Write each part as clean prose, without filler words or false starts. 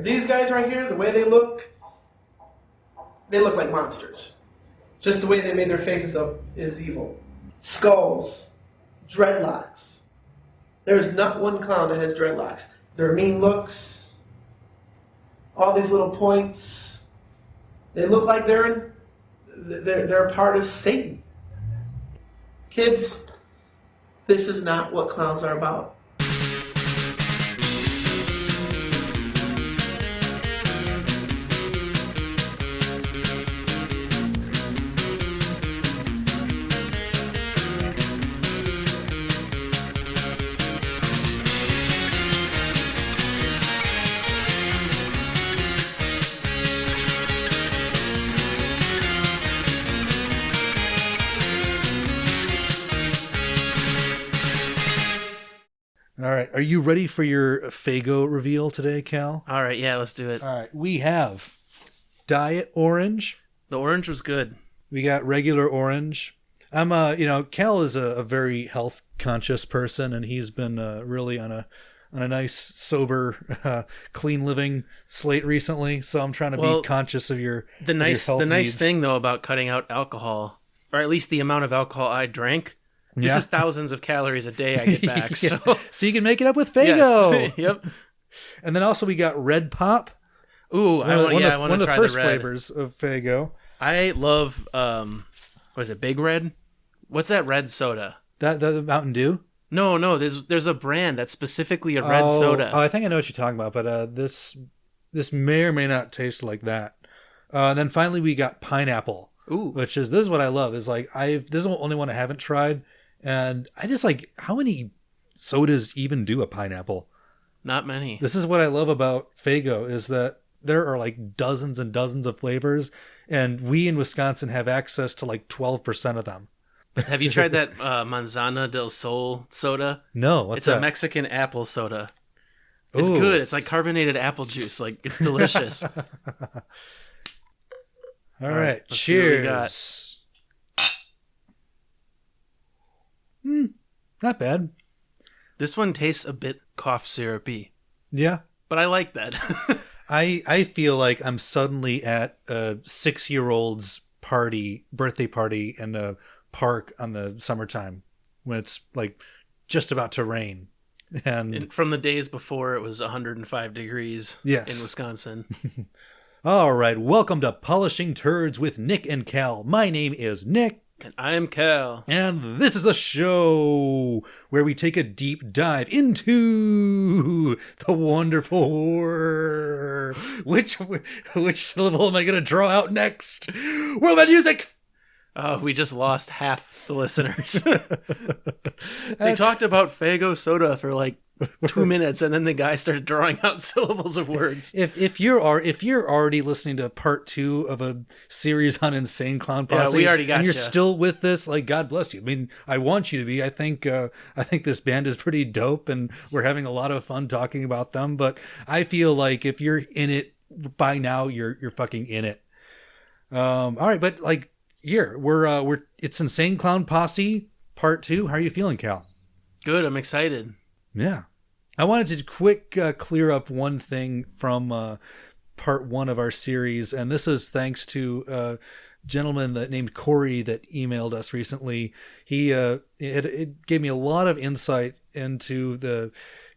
These guys right here, the way they look like monsters. Just the way they made their faces up is evil. Skulls, dreadlocks. There's not one clown that has dreadlocks. Their mean looks, all these little points. They look like they're a part of Satan. Kids, this is not what clowns are about. All right. Are you ready for your Faygo reveal today, Cal? All right. Yeah, let's do it. All right. We have Diet Orange. The orange was good. We got regular orange. Cal is a very health conscious person, and he's been really on a nice, sober, clean living slate recently. So I'm trying to be conscious of your nice health nice needs. thing though about cutting out alcohol, or at least the amount of alcohol I drank. This is thousands of calories a day I get back. Yeah. So you can make it up with Faygo. Yes. Yep. And then also we got Red Pop. Ooh, I want to try the red. One of the first flavors of Faygo. I love, what is it, Big Red? What's that red soda? The Mountain Dew? No, there's a brand that's specifically a red soda. Oh, I think I know what you're talking about, but this may or may not taste like that. And then finally we got Pineapple. Ooh. This is what I love. Is like this is the only one I haven't tried. And I just like, how many sodas even do a pineapple? Not many. This is what I love about Faygo, is that there are like dozens and dozens of flavors, and we in Wisconsin have access to like 12% of them. Have you tried that Manzana del Sol soda? No, what's that? It's a Mexican apple soda. It's Ooh. good. It's like carbonated apple juice. Like, it's delicious. All right, let's see what we cheers. Not bad. This one tastes a bit cough syrupy, Yeah. but I like that. I feel like I'm suddenly at a 6-year-old's birthday party in a park on the summertime when it's like just about to rain. And From the days before it was 105 degrees in Wisconsin. All right, welcome to Polishing Turds with Nick and Cal. My name is Nick. And I am Cal. And this is a show where we take a deep dive into the wonderful world. Which syllable am I going to draw out next? World of music! Oh, we just lost half the listeners. They talked about Faygo soda for like 2 minutes, and then the guy started drawing out syllables of words. If you're already listening to part 2 of a series on Insane Clown Posse, we already got and you're you. still with this, like, God bless you. I mean, I want you to be. I think this band is pretty dope, and we're having a lot of fun talking about them. But I feel like if you're in it by now, you're fucking in it. All right, but like here it's Insane Clown Posse part 2. How are you feeling, Cal? Good, I'm excited. Yeah. I wanted to quick clear up one thing from part 1 of our series, and this is thanks to a gentleman named Corey that emailed us recently. He it gave me a lot of insight into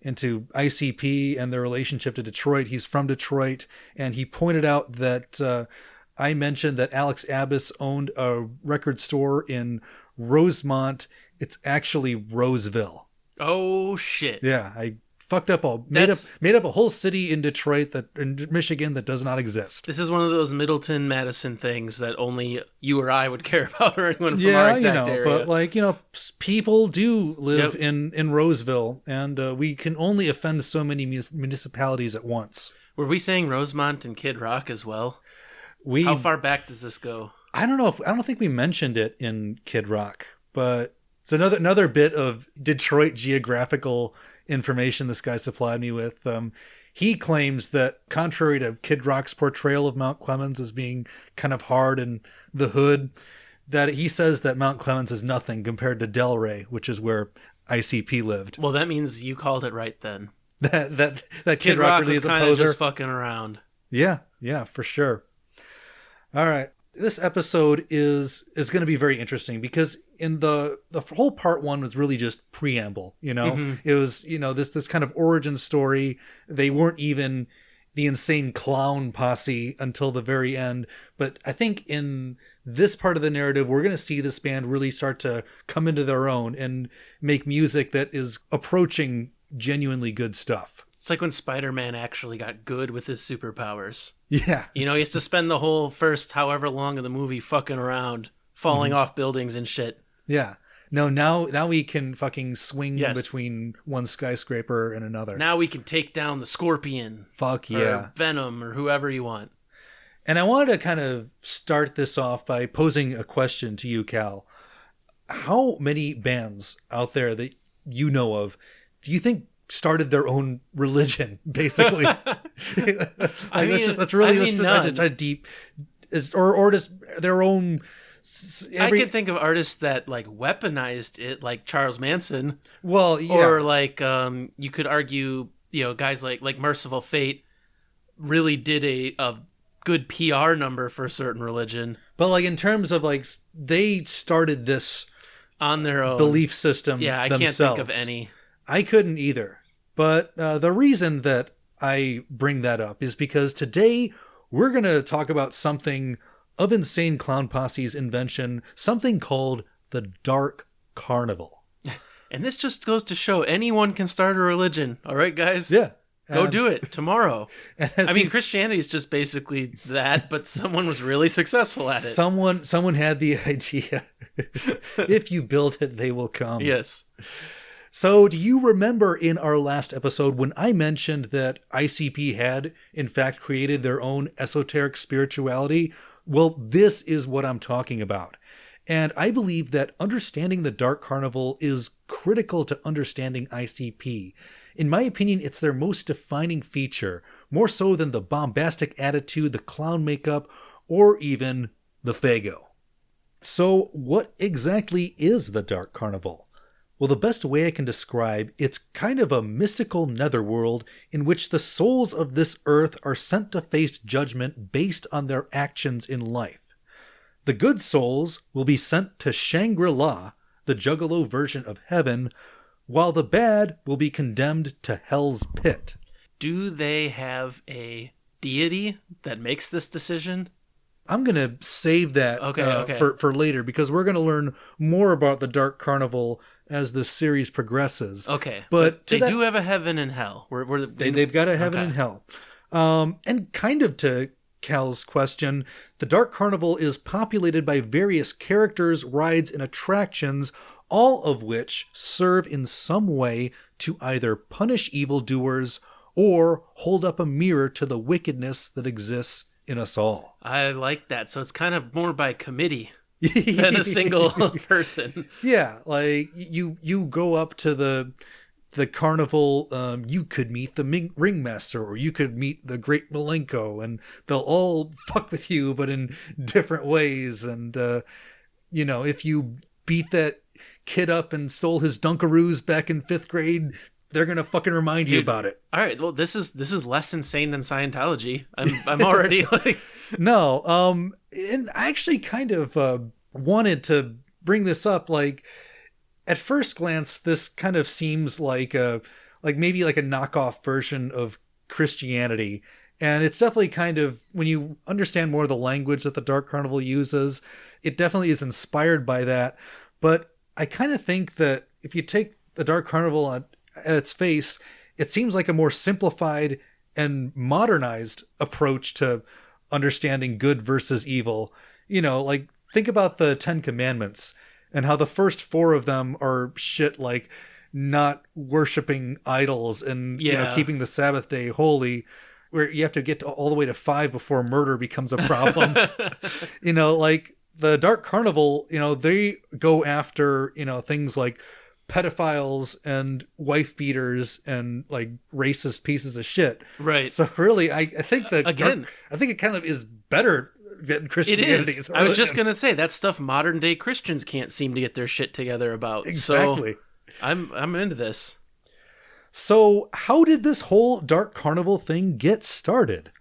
ICP and their relationship to Detroit. He's from Detroit, and he pointed out that I mentioned that Alex Abbas owned a record store in Rosemont. It's actually Roseville. Oh shit! Yeah, I fucked up made up a whole city in Michigan that does not exist. This is one of those Middleton Madison things that only you or I would care about, or anyone from our exact area. But like people do live in Roseville, and we can only offend so many municipalities at once. Were we saying Rosemont and Kid Rock as well? How far back does this go? I don't know. I don't think we mentioned it in Kid Rock, but it's another bit of Detroit geographical information this guy supplied me with. He claims that, contrary to Kid Rock's portrayal of Mount Clemens as being kind of hard in the hood, that he says that Mount Clemens is nothing compared to Delray, which is where ICP lived. Well, that means you called it right then. that Kid Rock Rock really was is a kind of poser. just fucking around. Yeah, for sure. All right. This episode is going to be very interesting because in the whole part one was really just preamble, It was, this kind of origin story. They weren't even the insane clown posse until the very end. But I think in this part of the narrative, we're going to see this band really start to come into their own and make music that is approaching genuinely good stuff. It's like when Spider-Man actually got good with his superpowers. Yeah. He has to spend the whole first however long of the movie fucking around, falling off buildings and shit. Yeah. No, now we can fucking swing between one skyscraper and another. Now we can take down the Scorpion. Fuck yeah. Or Venom or whoever you want. And I wanted to kind of start this off by posing a question to you, Cal. How many bands out there that you know of do you think started their own religion, basically? That's really deep. Or just their own... I can think of artists that like weaponized it, like Charles Manson. Well, yeah. Or like you could argue, guys like Merciful Fate really did a good PR number for a certain religion. But like in terms of like they started this on their own belief system. Yeah, I themselves. can't think of any. I couldn't either. But the reason that I bring that up is because today we're going to talk about something of Insane Clown Posse's invention, something called the Dark Carnival. And this just goes to show anyone can start a religion. All right, guys? Yeah. Go do it tomorrow. Christianity is just basically that, but someone was really successful at it. Someone had the idea. If you build it, they will come. Yes. So do you remember in our last episode when I mentioned that ICP had, in fact, created their own esoteric spirituality? Well, this is what I'm talking about. And I believe that understanding the Dark Carnival is critical to understanding ICP. In my opinion, it's their most defining feature, more so than the bombastic attitude, the clown makeup, or even the Faygo. So what exactly is the Dark Carnival? Well, the best way I can describe it's kind of a mystical netherworld in which the souls of this earth are sent to face judgment based on their actions in life. The good souls will be sent to Shangri-La, the Juggalo version of heaven, while the bad will be condemned to hell's pit. Do they have a deity that makes this decision? I'm going to save that for later because we're going to learn more about the Dark Carnival as the series progresses. Okay. But they do have a heaven and hell. They've got a heaven and hell. And kind of to Cal's question, the Dark Carnival is populated by various characters, rides, and attractions, all of which serve in some way to either punish evildoers or hold up a mirror to the wickedness that exists in us all. I like that. So it's kind of more by committee than a single person. Yeah, like you go up to the carnival, you could meet the ringmaster, or you could meet the great Malenko, and they'll all fuck with you, but in different ways. And if you beat that kid up and stole his Dunkaroos back in 5th grade, they're gonna fucking remind you about it. All right, well, this is less insane than Scientology. I'm already like no. And I actually kind of wanted to bring this up. Like, at first glance, this kind of seems like maybe a knockoff version of Christianity. And it's definitely kind of, when you understand more of the language that the Dark Carnival uses, it definitely is inspired by that. But I kind of think that if you take the Dark Carnival at its face, it seems like a more simplified and modernized approach to understanding good versus evil. Like, think about the 10 Commandments and how the first 4 of them are shit like not worshiping idols and keeping the Sabbath day holy, where you have to get all the way to 5 before murder becomes a problem. Like the Dark Carnival, they go after, things like pedophiles and wife beaters and like racist pieces of shit. Right. So really, I think I think it kind of is better than Christianity. It is. I was just going to say that stuff modern day Christians can't seem to get their shit together about. Exactly. So I'm into this. So how did this whole Dark Carnival thing get started?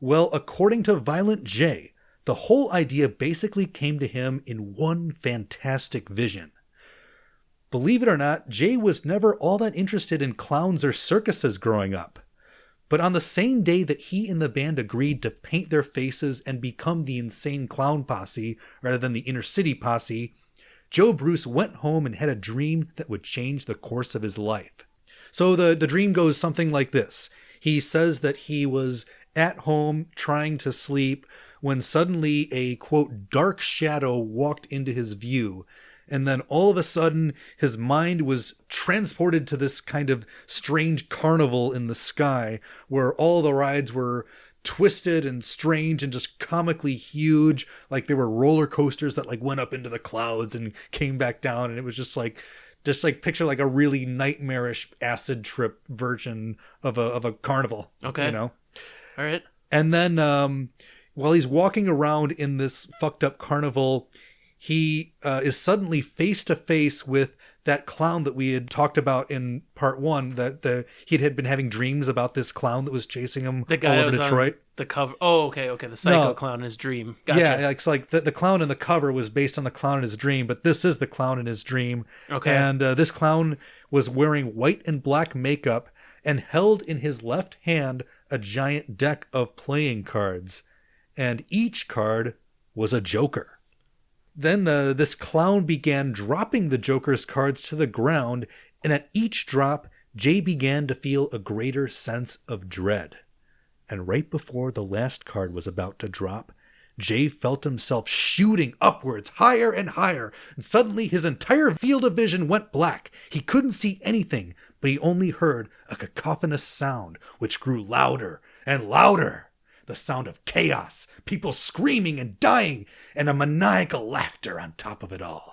Well, according to Violent J, the whole idea basically came to him in one fantastic vision. Believe it or not, Jay was never all that interested in clowns or circuses growing up. But on the same day that he and the band agreed to paint their faces and become the Insane Clown Posse rather than the Inner City Posse, Joe Bruce went home and had a dream that would change the course of his life. So the dream goes something like this. He says that he was at home trying to sleep when suddenly a, quote, dark shadow walked into his view. And then all of a sudden, his mind was transported to this kind of strange carnival in the sky where all the rides were twisted and strange and just comically huge. Like they were roller coasters that like went up into the clouds and came back down. And it was just like picture like a really nightmarish acid trip version of a carnival. Okay. You know? All right. And then while he's walking around in this fucked up carnival, he is suddenly face to face with that clown that we had talked about in part 1. That he had been having dreams about this clown that was chasing him the guy all over was Detroit. On the cover. Oh, okay. The psycho clown in his dream. Gotcha. Yeah, it's like the clown in the cover was based on the clown in his dream, but this is the clown in his dream. Okay. And this clown was wearing white and black makeup and held in his left hand a giant deck of playing cards, and each card was a joker. Then this clown began dropping the Joker's cards to the ground, and at each drop, Jay began to feel a greater sense of dread. And right before the last card was about to drop, Jay felt himself shooting upwards, higher and higher, and suddenly his entire field of vision went black. He couldn't see anything, but he only heard a cacophonous sound, which grew louder and louder. The sound of chaos, people screaming and dying, and a maniacal laughter on top of it all.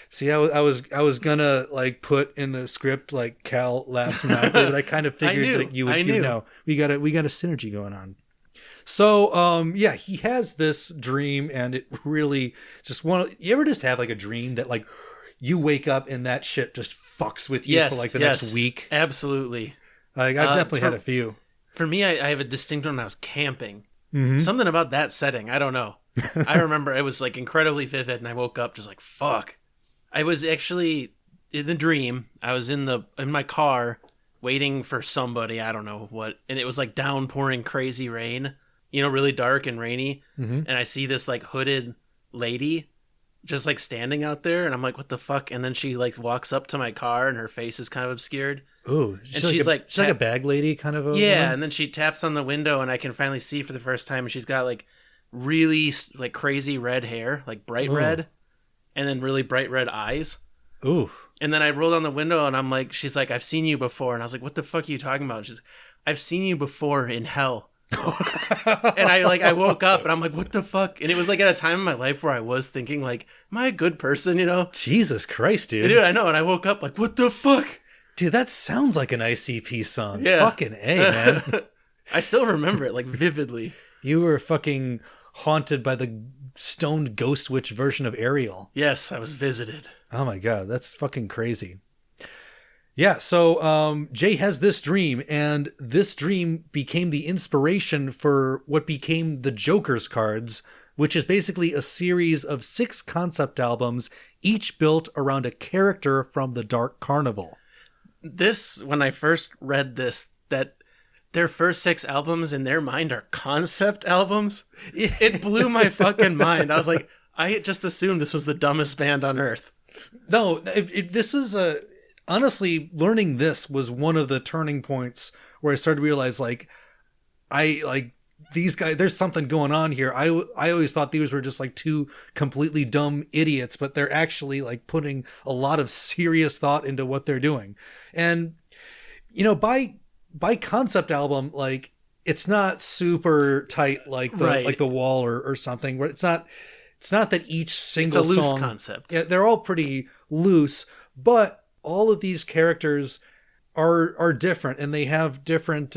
See, I was gonna like put in the script like Cal laughs maniacally, but I kind of figured that you would. You know, we got a synergy going on. So yeah, he has this dream, and it really just you ever just have like a dream that like you wake up and that shit just fucks with you for like the next week? Absolutely. Like I've definitely had a few. For me, I have a distinct one when I was camping. Mm-hmm. Something about that setting, I don't know. I remember it was like incredibly vivid, and I woke up just like, fuck. I was actually in the dream. I was in my car waiting for somebody, I don't know what, and it was like downpouring crazy rain, really dark and rainy. Mm-hmm. And I see this like hooded lady just like standing out there, and I'm like, what the fuck? And then she like walks up to my car, and her face is kind of obscured. Ooh, and she's like a bag lady kind of. Yeah, and then she taps on the window, and I can finally see for the first time. And she's got like really like crazy red hair, like bright red, and then really bright red eyes. Ooh. And then I rolled on the window, and she's like, I've seen you before. And I was like, what the fuck are you talking about? And she's like, I've seen you before in hell. And I woke up, and I'm like, what the fuck? And it was like at a time in my life where I was thinking like, am I a good person? Jesus Christ, dude. Dude, I know. And I woke up like, what the fuck? Dude, that sounds like an ICP song. Yeah. Fucking A, man. I still remember it, like, vividly. You were fucking haunted by the stoned ghost witch version of Ariel. Yes, I was visited. Oh my god, that's fucking crazy. Yeah, so Jay has this dream, and this dream became the inspiration for what became the Joker's cards, which is basically a series of 6 concept albums, each built around a character from the Dark Carnival. This, when I first read this, that their first 6 albums in their mind are concept albums, it blew my fucking mind. I was like, I just assumed this was the dumbest band on earth. No, this is honestly, learning this was one of the turning points where I started to realize, these guys, there's something going on here. I always thought these were just like 2 completely dumb idiots, but they're actually like putting a lot of serious thought into what they're doing. And, by concept album, like it's not super tight, like the Wall or something, where it's not that each single song. It's a loose song, concept. Yeah, they're all pretty loose, but all of these characters are different, and they have different,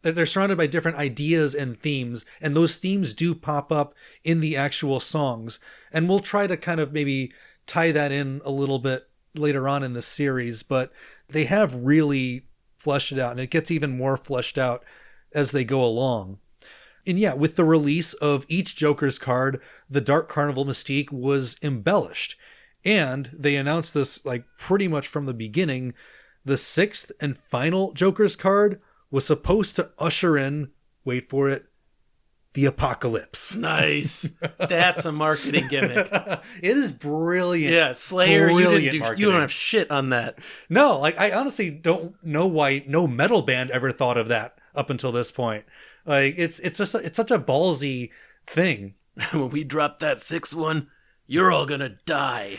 they're surrounded by different ideas and themes, and those themes do pop up in the actual songs. And we'll try to kind of maybe tie that in a little bit later on in the series, but they have really fleshed it out, and it gets even more fleshed out as they go along. And yeah, with the release of each Joker's card, the Dark Carnival mystique was embellished. And they announced this like pretty much from the beginning. The 6th and final Joker's card was supposed to usher in, wait for it, the apocalypse. Nice. That's a marketing gimmick. It is brilliant. Yeah, Slayer, brilliant you don't have shit on that. No, like I honestly don't know why no metal band ever thought of that up until this point. Like it's such a ballsy thing. When we drop that 6th one, you're all gonna die.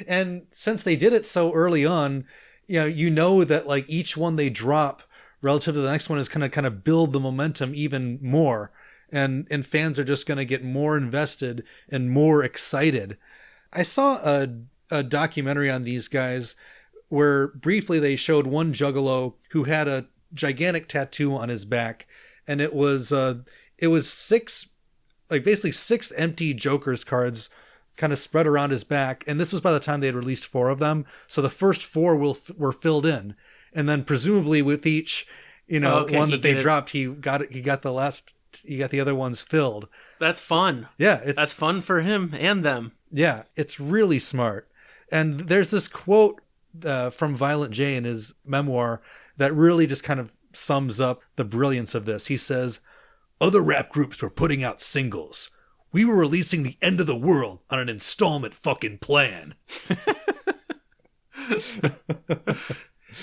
And since they did it so early on, you know that like each one they drop relative to the next one is gonna kind of build the momentum even more, and fans are just gonna get more invested and more excited. I saw a documentary on these guys where briefly they showed one Juggalo who had a gigantic tattoo on his back, and it was 6, like basically 6 empty Joker's cards kind of spread around his back, and this was by the time they had released 4 of them, so the first 4 were filled in, and then presumably with each one that they dropped, he got the other ones filled. That's fun. Yeah, that's fun for him and them. Yeah, it's really smart. And there's this quote from Violent J in his memoir that really just kind of sums up the brilliance of this. He says, "Other rap groups were putting out singles. We were releasing the end of the world on an installment fucking plan."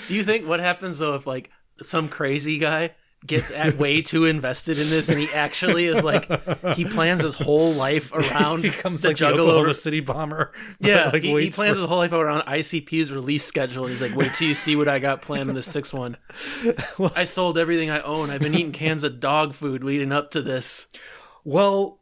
Do you think what happens though if like some crazy guy gets way too invested in this, and he actually is like, he plans his whole life around becomes the like Juggalo the Oklahoma City bomber. Yeah, like he plans his whole life around ICP's release schedule, and he's like, wait till you see what I got planned in the 6th one. Well, I sold everything I own. I've been eating cans of dog food leading up to this. Well,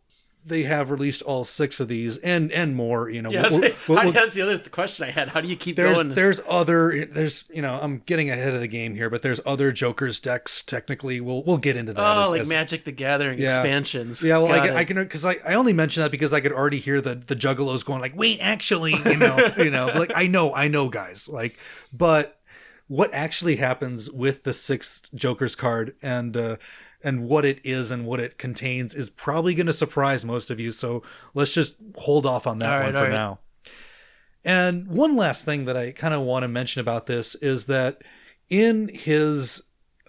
they have released all 6 of these and more, Yeah, that's the other question I had. How do you keep going? There's I'm getting ahead of the game here, but there's other Joker's decks. Technically, we'll get into that. Like Magic the Gathering expansions. Yeah, well, I can, because I only mention that because I could already hear the Juggalos going like, wait, actually, like I know, guys, like, but what actually happens with the 6th Joker's card and what it is and what it contains is probably going to surprise most of you. So let's just hold off on that one for now. And one last thing that I kind of want to mention about this is that in his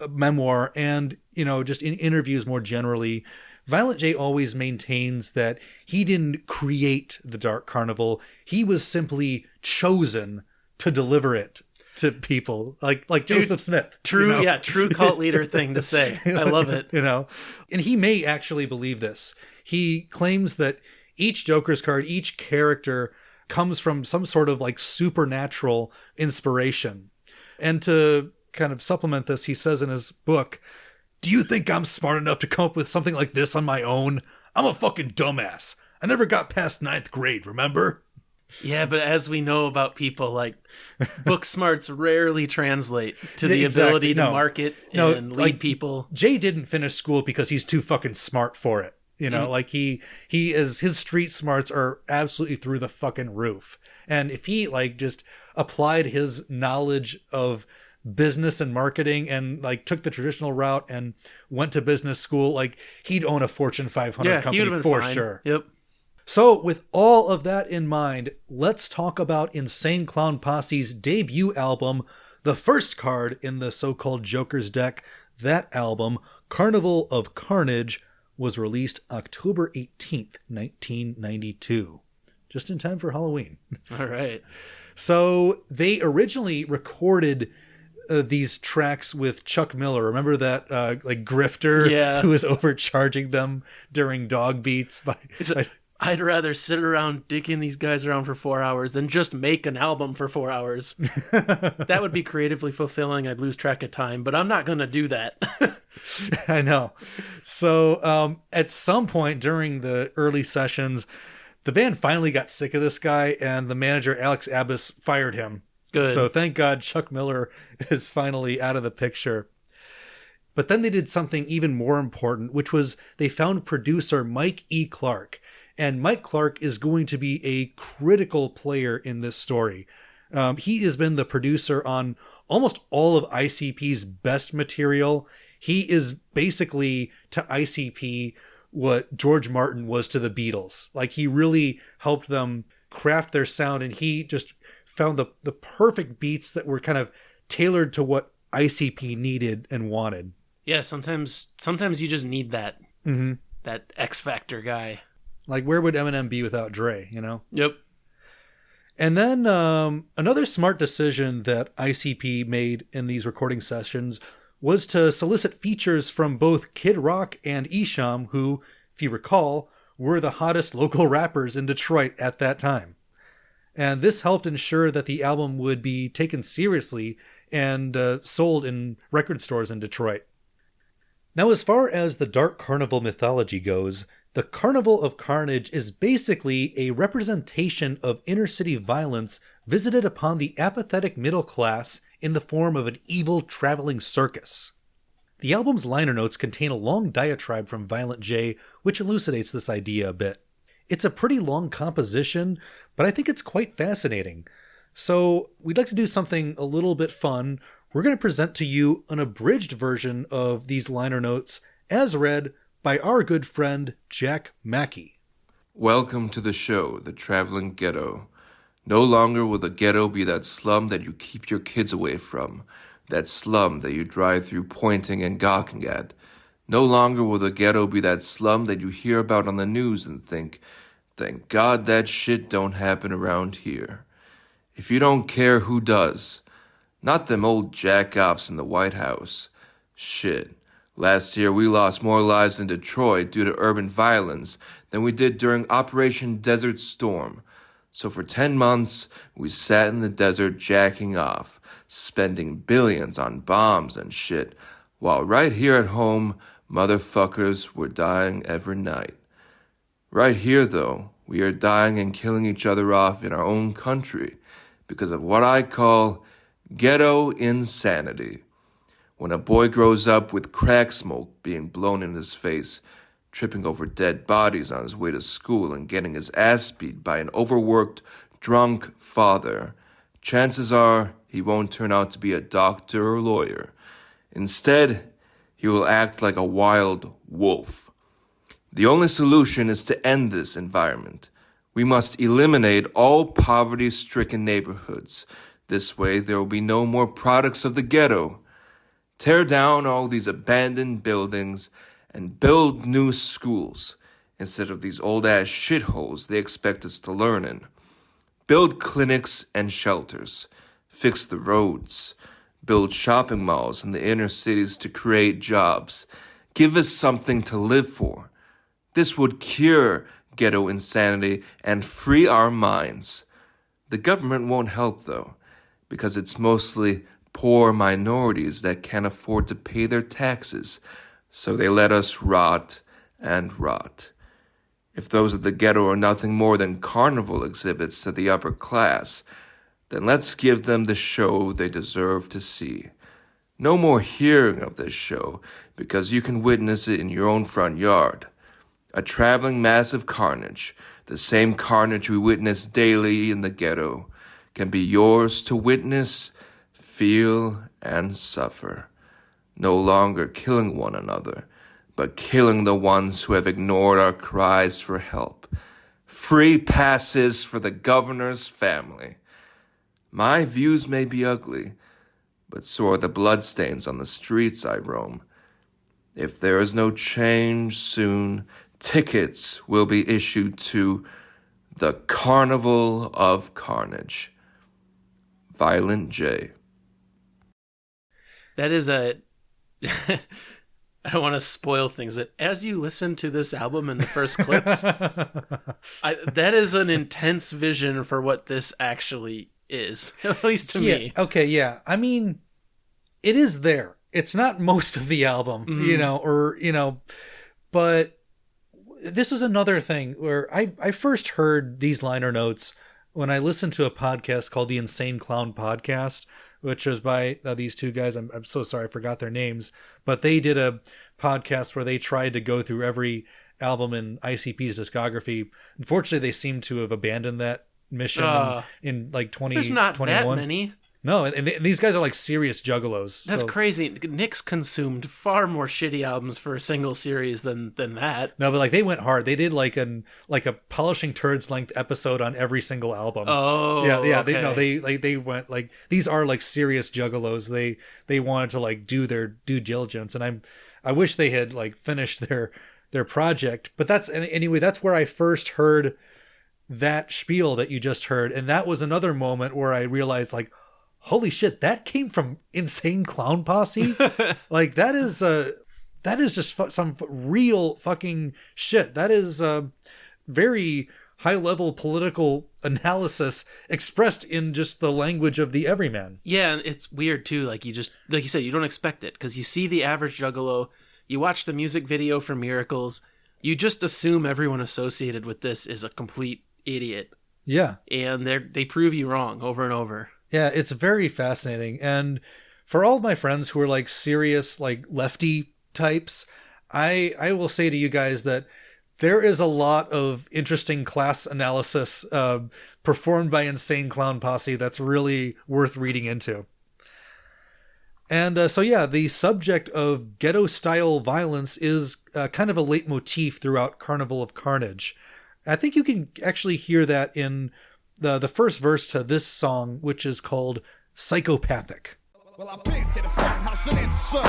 memoir and, just in interviews more generally, Violent J always maintains that he didn't create the Dark Carnival. He was simply chosen to deliver it to people like Joseph Smith. True cult leader thing to say. I love it. And he may actually believe this. He claims that each Joker's card, each character comes from some sort of like supernatural inspiration. And to kind of supplement this, he says in his book, "Do you think I'm smart enough to come up with something like this on my own? I'm a fucking dumbass. I never got past 9th grade, remember?" Yeah, but as we know about people, like, book smarts rarely translate to the ability to market and lead people. Jay didn't finish school because he's too fucking smart for it. Like his street smarts are absolutely through the fucking roof. And if he like just applied his knowledge of business and marketing and like took the traditional route and went to business school, like he'd own a Fortune 500 company for sure. Yep. So with all of that in mind, let's talk about Insane Clown Posse's debut album, the first card in the so-called Joker's deck. That album, Carnival of Carnage, was released October 18th, 1992. Just in time for Halloween. All right. So they originally recorded these tracks with Chuck Miller. Remember that like grifter who was overcharging them during dog beats? I'd rather sit around dicking these guys around for 4 hours than just make an album for 4 hours. That would be creatively fulfilling. I'd lose track of time, but I'm not going to do that. I know. So at some point during the early sessions, the band finally got sick of this guy, and the manager, Alex Abbas, fired him. Good. So thank God Chuck Miller is finally out of the picture. But then they did something even more important, which was they found producer Mike E. Clark. And Mike Clark is going to be a critical player in this story. He has been the producer on almost all of ICP's best material. He is basically to ICP what George Martin was to the Beatles. Like, he really helped them craft their sound, and he just found the perfect beats that were kind of tailored to what ICP needed and wanted. Yeah, sometimes you just need that that X Factor guy. Like, where would Eminem be without Dre, you know? Yep. And then another smart decision that ICP made in these recording sessions was to solicit features from both Kid Rock and Esham, who, if you recall, were the hottest local rappers in Detroit at that time. And this helped ensure that the album would be taken seriously and sold in record stores in Detroit. Now, as far as the Dark Carnival mythology goes, the Carnival of Carnage is basically a representation of inner-city violence visited upon the apathetic middle class in the form of an evil traveling circus. The album's liner notes contain a long diatribe from Violent J, which elucidates this idea a bit. It's a pretty long composition, but I think it's quite fascinating. So, we'd like to do something a little bit fun. We're going to present to you an abridged version of these liner notes as read by our good friend Jack Mackey. Welcome to the show, The Traveling Ghetto. No longer will the ghetto be that slum that you keep your kids away from, that slum that you drive through pointing and gawking at. No longer will the ghetto be that slum that you hear about on the news and think, thank God that shit don't happen around here. If you don't care, who does? Not them old jack-offs in the White House. Shit. Last year, we lost more lives in Detroit due to urban violence than we did during Operation Desert Storm. So for 10 months, we sat in the desert jacking off, spending billions on bombs and shit, while right here at home, motherfuckers were dying every night. Right here, though, we are dying and killing each other off in our own country because of what I call ghetto insanity. When a boy grows up with crack smoke being blown in his face, tripping over dead bodies on his way to school and getting his ass beat by an overworked, drunk father, chances are he won't turn out to be a doctor or lawyer. Instead, he will act like a wild wolf. The only solution is to end this environment. We must eliminate all poverty-stricken neighborhoods. This way, there will be no more products of the ghetto. Tear down all these abandoned buildings and build new schools instead of these old-ass shitholes they expect us to learn in. Build clinics and shelters. Fix the roads. Build shopping malls in the inner cities to create jobs. Give us something to live for. This would cure ghetto insanity and free our minds. The government won't help, though, because it's mostly poor minorities that can't afford to pay their taxes, so they let us rot and rot. If those of the ghetto are nothing more than carnival exhibits to the upper class, then let's give them the show they deserve to see. No more hearing of this show, because you can witness it in your own front yard. A traveling mass of carnage, the same carnage we witness daily in the ghetto, can be yours to witness, feel, and suffer. No longer killing one another, but killing the ones who have ignored our cries for help. Free passes for the governor's family. My views may be ugly, but so are the bloodstains on the streets I roam. If there is no change soon, tickets will be issued to the Carnival of Carnage. Violent J. That is a... I don't want to spoil things. As you listen to this album in the first clips, that is an intense vision for what this actually is, at least to me. Okay, yeah. I mean, it is there. It's not most of the album, but this is another thing where I first heard these liner notes when I listened to a podcast called the Insane Clown Podcast, which was by these two guys. I'm so sorry I forgot their names, but they did a podcast where they tried to go through every album in ICP's discography. Unfortunately, they seem to have abandoned that mission in like 2021. There's not that many. No, and these guys are like serious juggalos. That's crazy. Nick's consumed far more shitty albums for a single series than that. No, but like they went hard. They did like a polishing turds length episode on every single album. Oh, yeah. Okay. They went like these are like serious juggalos. They wanted to like do their due diligence, and I wish they had like finished their project. But that's where I first heard that spiel that you just heard, and that was another moment where I realized like, holy shit, that came from Insane Clown Posse. Like that is just some real fucking shit. That is very high level political analysis expressed in just the language of the everyman. Yeah, and it's weird too. Like you said, you don't expect it because you see the average Juggalo, you watch the music video for Miracles, you just assume everyone associated with this is a complete idiot. Yeah, and they prove you wrong over and over. Yeah, it's very fascinating. And for all of my friends who are like serious, like lefty types, I will say to you guys that there is a lot of interesting class analysis performed by Insane Clown Posse that's really worth reading into. And so, yeah, the subject of ghetto-style violence is kind of a leitmotif throughout Carnival of Carnage. I think you can actually hear that in the first verse to this song, which is called Psychopathic. Well, I've been to the front house and in sun.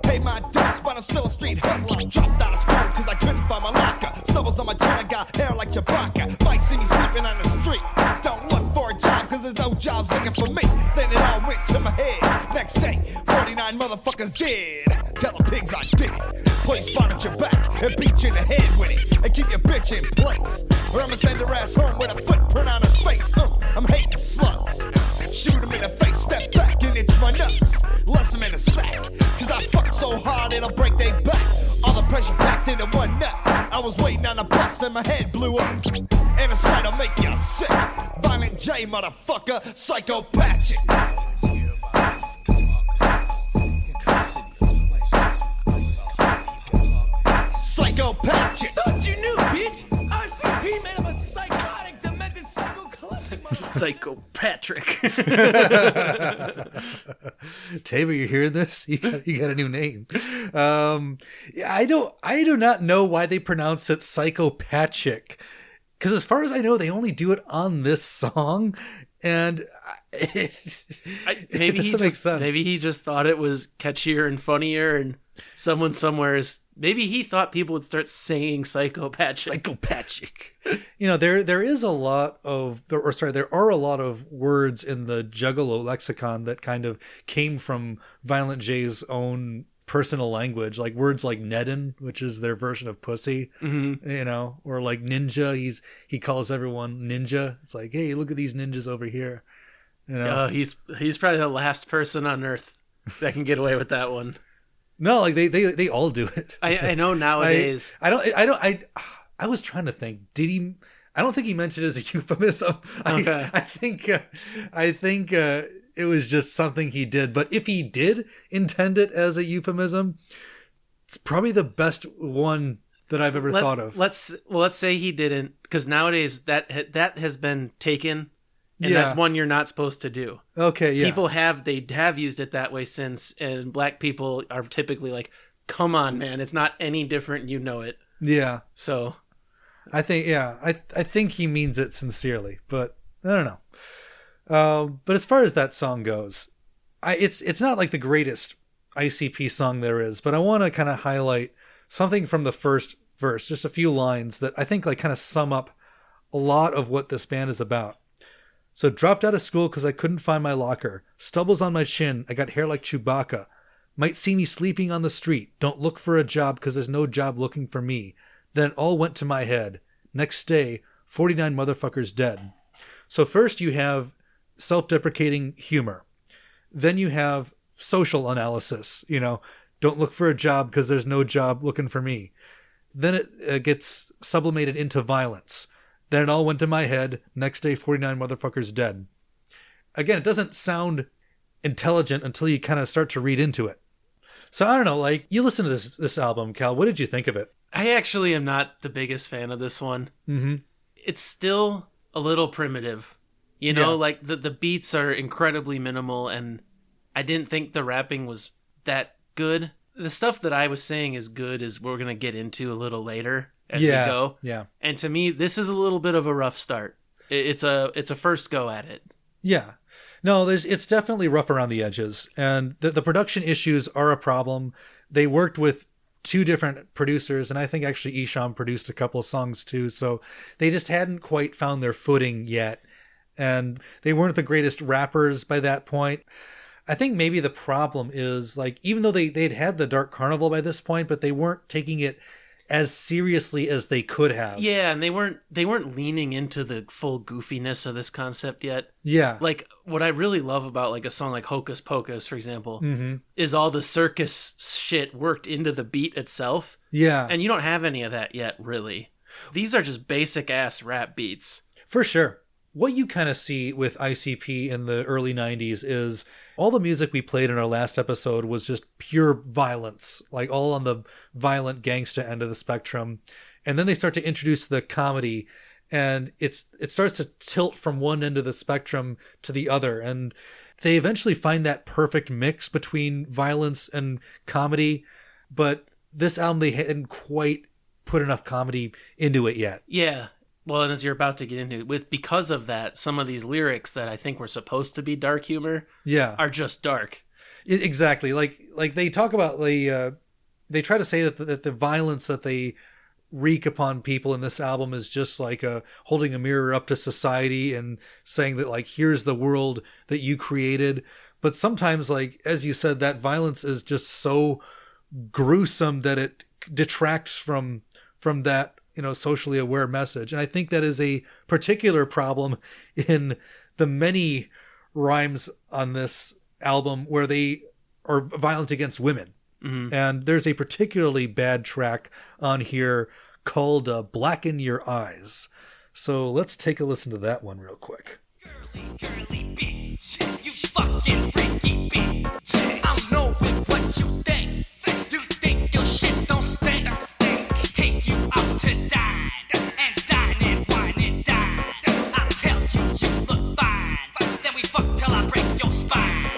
Paid my debts, but I'm still a street hustler. Dropped out of school cause I couldn't find my locker. Stubbles on my chin, I got hair like Chewbacca. Might see me sleeping on the street. Don't look for a job cause there's no jobs looking for me. Then it all went to my head. Next day, 49 motherfuckers dead. Tell the pigs I did it. Place spot at your back and beat you in the head with it. And keep your bitch in place. Or I'ma send her ass home with a footprint on her face. I'm hating sluts. Shoot him in the face, step back and it's my nuts. Less them in a sack, cause I fuck so hard it'll break they back. All the pressure packed into one nut. I was waiting on a bus and my head blew up. And a sight'll make you sick. Violent J, motherfucker, psychopathic. Psychopathic. Thought you knew, bitch. RCP made him a psychotic, demented, Psychopatrick. Tabor, you hearing this? You got a new name. I do not know why they pronounce it psychopathic, because as far as I know, they only do it on this song, and maybe he just thought it was catchier and funnier, and someone somewhere is. Maybe he thought people would start saying psychopathic. You know, there are a lot of words in the Juggalo lexicon that kind of came from Violent J's own personal language, like words like Nedden, which is their version of pussy, you know, or like ninja. He calls everyone ninja. It's like, hey, look at these ninjas over here. You know, he's probably the last person on earth that can get away with that one. No, like they all do it. I know nowadays. I was trying to think. Did he? I don't think he meant it as a euphemism. Okay. I think it was just something he did. But if he did intend it as a euphemism, it's probably the best one that I've ever thought of. Let's say he didn't, because nowadays that has been taken. And that's one you're not supposed to do. Okay, yeah. People have used it that way since, and black people are typically like, come on, man, it's not any different, you know it. Yeah. So I think, I think he means it sincerely, but I don't know. But as far as that song goes, it's not like the greatest ICP song there is, but I want to kind of highlight something from the first verse, just a few lines that I think like kind of sum up a lot of what this band is about. So dropped out of school because I couldn't find my locker. Stubbles on my chin. I got hair like Chewbacca. Might see me sleeping on the street. Don't look for a job because there's no job looking for me. Then it all went to my head. Next day, 49 motherfuckers dead. So first you have self-deprecating humor. Then you have social analysis. You know, don't look for a job because there's no job looking for me. Then it gets sublimated into violence. Then it all went to my head. Next day, 49 motherfuckers dead. Again, it doesn't sound intelligent until you kind of start to read into it. So I don't know, like, you listen to this album, Cal. What did you think of it? I actually am not the biggest fan of this one. Mm-hmm. It's still a little primitive. You know, Yeah. like the beats are incredibly minimal, and I didn't think the rapping was that good. The stuff that I was saying is good is we're going to get into a little later as we go. Yeah. And to me, this is a little bit of a rough start. It's a first go at it. Yeah. No, it's definitely rough around the edges. And the production issues are a problem. They worked with 2 different producers, and I think actually Isham produced a couple of songs too. So they just hadn't quite found their footing yet. And they weren't the greatest rappers by that point. I think maybe the problem is, like, even though they'd had the Dark Carnival by this point, but they weren't taking it as seriously as they could have. Yeah, and they weren't leaning into the full goofiness of this concept yet. Yeah. Like, what I really love about like a song like Hocus Pocus, for example, Mm-hmm. is all the circus shit worked into the beat itself. Yeah. And you don't have any of that yet, really. These are just basic ass rap beats. For sure. What you kind of see with ICP in the early 90s is all the music we played in our last episode was just pure violence, like all on the violent gangsta end of the spectrum. And then they start to introduce the comedy, and it starts to tilt from one end of the spectrum to the other. And they eventually find that perfect mix between violence and comedy. But this album, they hadn't quite put enough comedy into it yet. Yeah. Well, and as you're about to get into, because of that, some of these lyrics that I think were supposed to be dark humor are just dark. Exactly. Like they talk about they try to say that the violence that they wreak upon people in this album is just like holding a mirror up to society and saying that, like, here's the world that you created. But sometimes, like, as you said, that violence is just so gruesome that it detracts from that, socially aware message. And I think that is a particular problem in the many rhymes on this album where they are violent against women. Mm-hmm. And there's a particularly bad track on here called Blacken Your Eyes. So let's take a listen to that one real quick. Girly bitch, you fucking freaky bitch. I'm knowing what you think. You think your shit don't stink. Take you out to dine and wine and dine. I tell you look fine. Then we fuck till I break your spine.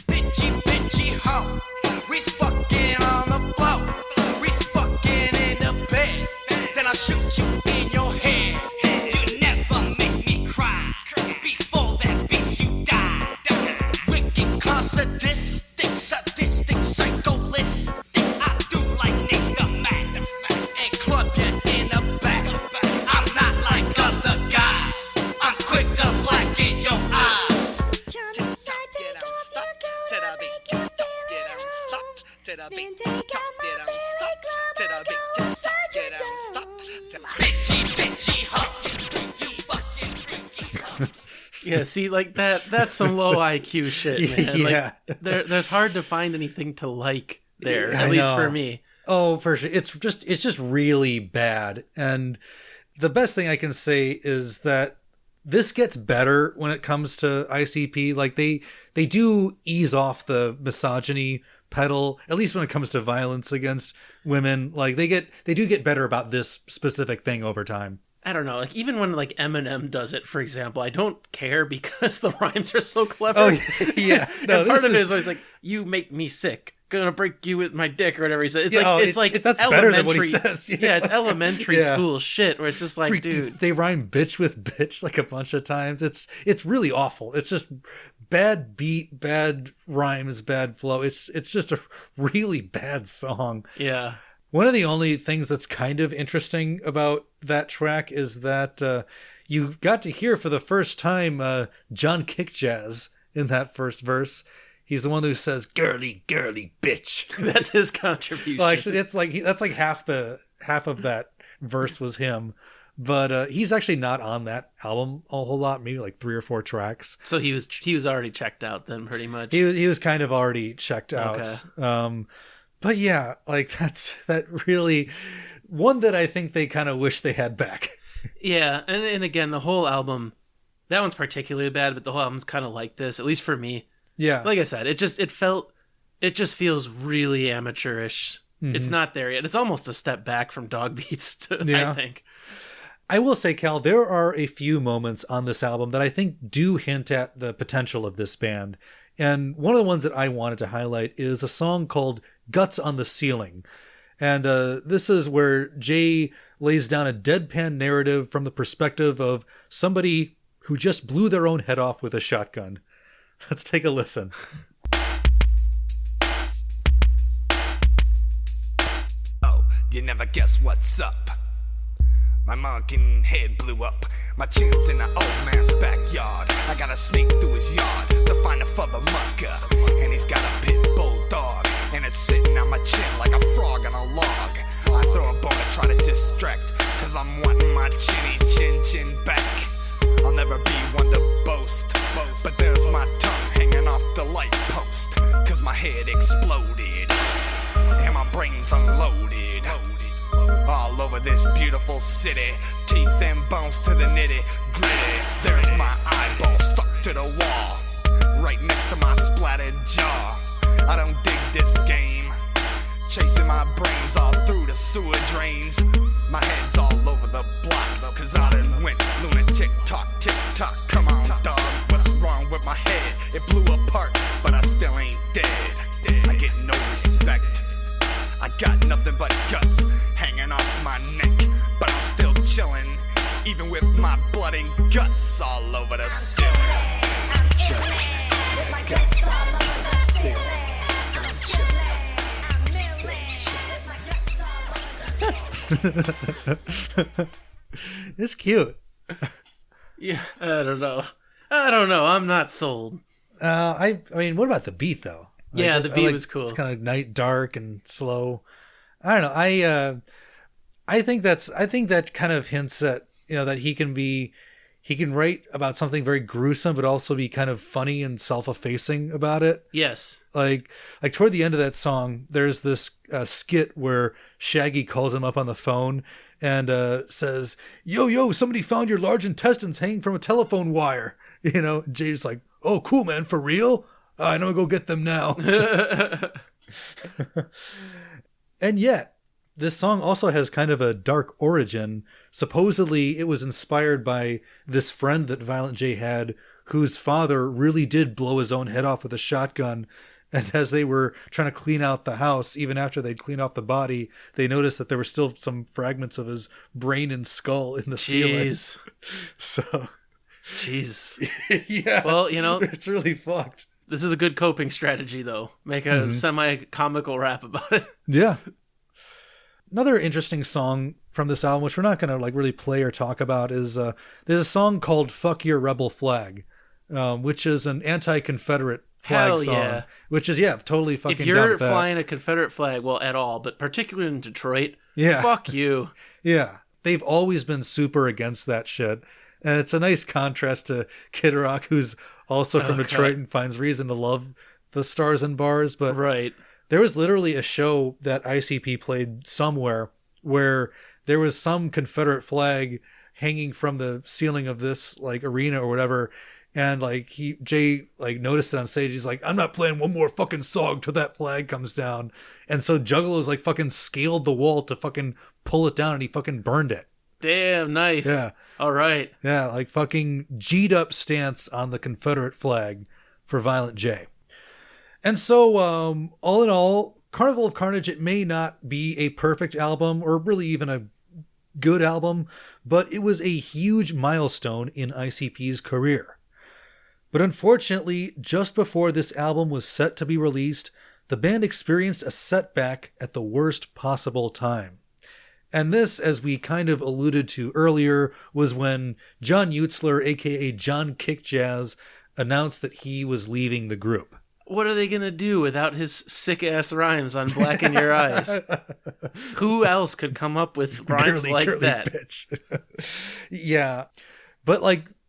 Bitchy hoe. We fucking on the floor. We fucking in the bed. Then I shoot you in your head. You never make me cry. Before that bitch you die. Wicked, sadistic, psycholistic. I do like Nick the Mac and club you in the back. I'm not like other guys. I'm quick to blacken your eyes. Bitchy, ho. You fucking freaky. Yeah, see, like that's some low IQ shit, man. Yeah. Like, there's hard to find anything to like there, Yeah, at I least know. for me. Oh, for sure. It's just really bad. And the best thing I can say is that this gets better when it comes to ICP. Like they do ease off the misogyny pedal, at least when it comes to violence against women. Like they do get better about this specific thing over time. I don't know, like even when like Eminem does it, for example, I don't care because the rhymes are so clever. Oh, yeah. No, and part this of it is- is always like, you make me sick. Gonna break you with my dick or whatever he says. It's Yeah, like oh, it's like that's better than what he elementary- says. Yeah, it's elementary Yeah. school shit where it's just like, dude. They rhyme bitch with bitch like a bunch of times. It's really awful. It's just bad beat, bad rhymes, bad flow. It's just a really bad song. Yeah. One of the only things that's kind of interesting about that track is that you got to hear for the first time John Kickjazz in that first verse. He's the one who says "girly, girly, bitch." That's his contribution. Well, actually, that's like half of that verse was him, but he's actually not on that album a whole lot. Maybe like 3 or 4 tracks. So he was already checked out then, pretty much. He was kind of already checked out. Okay. But yeah, like that really one that I think they kind of wish they had back. Yeah, and again, the whole album, that one's particularly bad, but the whole album's kind of like this, at least for me. Yeah, Like I said, it just feels really amateurish. It's not there yet. It's almost a step back from Dog Beats, I think. I will say, Cal, there are a few moments on this album that I think do hint at the potential of this band. And one of the ones that I wanted to highlight is a song called Guts on the Ceiling. And this is where Jay lays down a deadpan narrative from the perspective of somebody who just blew their own head off with a shotgun. Let's take a listen. Oh, you never guess what's up. My monkey head blew up. My chin's in the old man's backyard. I gotta sneak through his yard to find a further mucker. And he's got a pit bull dog, and it's sitting on my chin like a frog on a log. I throw a bone to try to distract, cause I'm wanting my chinny chin back. I'll never be one to boast, but there's my tongue hanging off the light post. Cause my head exploded, and my brain's unloaded. All over this beautiful city, teeth and bones to the nitty gritty. There's my eyeball stuck to the wall, right next to my splattered jaw. I don't dig this game, chasing my brains all through the sewer drains. My head's all over the block, cause I done went lunatic tick tock. Come on, dog, what's wrong with my head? It blew apart, but I still ain't dead. I get no respect, I got nothing but guts hanging off my neck, but I'm still chillin', even with my blood and guts all over the ceiling. Guts all over the ceiling. It's cute. Yeah, I don't know. I'm not sold. I mean, what about the beat though? Yeah, the beat was cool. It's kind of night dark and slow. I don't know. I think that kind of hints at, that he can write about something very gruesome, but also be kind of funny and self-effacing about it. Yes. Like toward the end of that song, there's this skit where Shaggy calls him up on the phone and says, yo, somebody found your large intestines hanging from a telephone wire. Jay's like, oh, cool, man. For real? I'm going to go get them now. And yet, this song also has kind of a dark origin. Supposedly, it was inspired by this friend that Violent J had, whose father really did blow his own head off with a shotgun. And as they were trying to clean out the house, even after they'd cleaned off the body, they noticed that there were still some fragments of his brain and skull in the ceiling. So, jeez. Yeah. Well, it's really fucked. This is a good coping strategy, though. Make a semi-comical rap about it. Yeah. Another interesting song from this album, which we're not going to really play or talk about, is there's a song called "Fuck Your Rebel Flag," which is an anti-Confederate flag song. Yeah. Which is totally fucking. If you're flying a Confederate flag, well, at all, but particularly in Detroit, fuck you. Yeah, they've always been super against that shit, and it's a nice contrast to Kid Rock, who's also from Detroit and finds reason to love the Stars and Bars. But there was literally a show that ICP played somewhere where there was some Confederate flag hanging from the ceiling of this arena or whatever, and Jay noticed it on stage. He's like, I'm not playing one more fucking song till that flag comes down. And so Juggalos fucking scaled the wall to fucking pull it down, and he fucking burned it. Damn, nice. Yeah. All right. Yeah, fucking G'd up stance on the Confederate flag for Violent J. And so, all in all, Carnival of Carnage, it may not be a perfect album or really even a good album, but it was a huge milestone in ICP's career. But unfortunately, just before this album was set to be released, the band experienced a setback at the worst possible time. And this, as we kind of alluded to earlier, was when John Utzler, aka John Kickjazz, announced that he was leaving the group. What are they going to do without his sick-ass rhymes on Black in Your Eyes? Who else could come up with rhymes like that? Bitch. Yeah. But,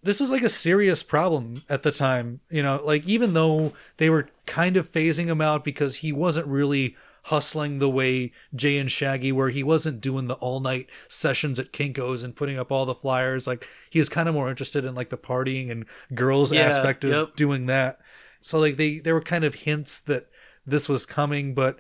this was, a serious problem at the time. Even though they were kind of phasing him out because he wasn't really hustling the way Jay and Shaggy were. He wasn't doing the all-night sessions at Kinko's and putting up all the flyers. He was kind of more interested in, the partying and girls aspect of doing that. So there were kind of hints that this was coming, but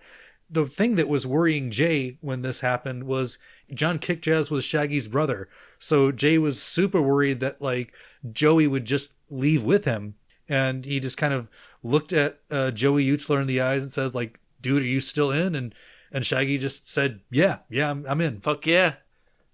the thing that was worrying Jay when this happened was John Kickjazz was Shaggy's brother. So Jay was super worried that like Joey would just leave with him. And he just kind of looked at Joey Utzler in the eyes and says like, dude, are you still in? And Shaggy just said, yeah, I'm in. Fuck yeah.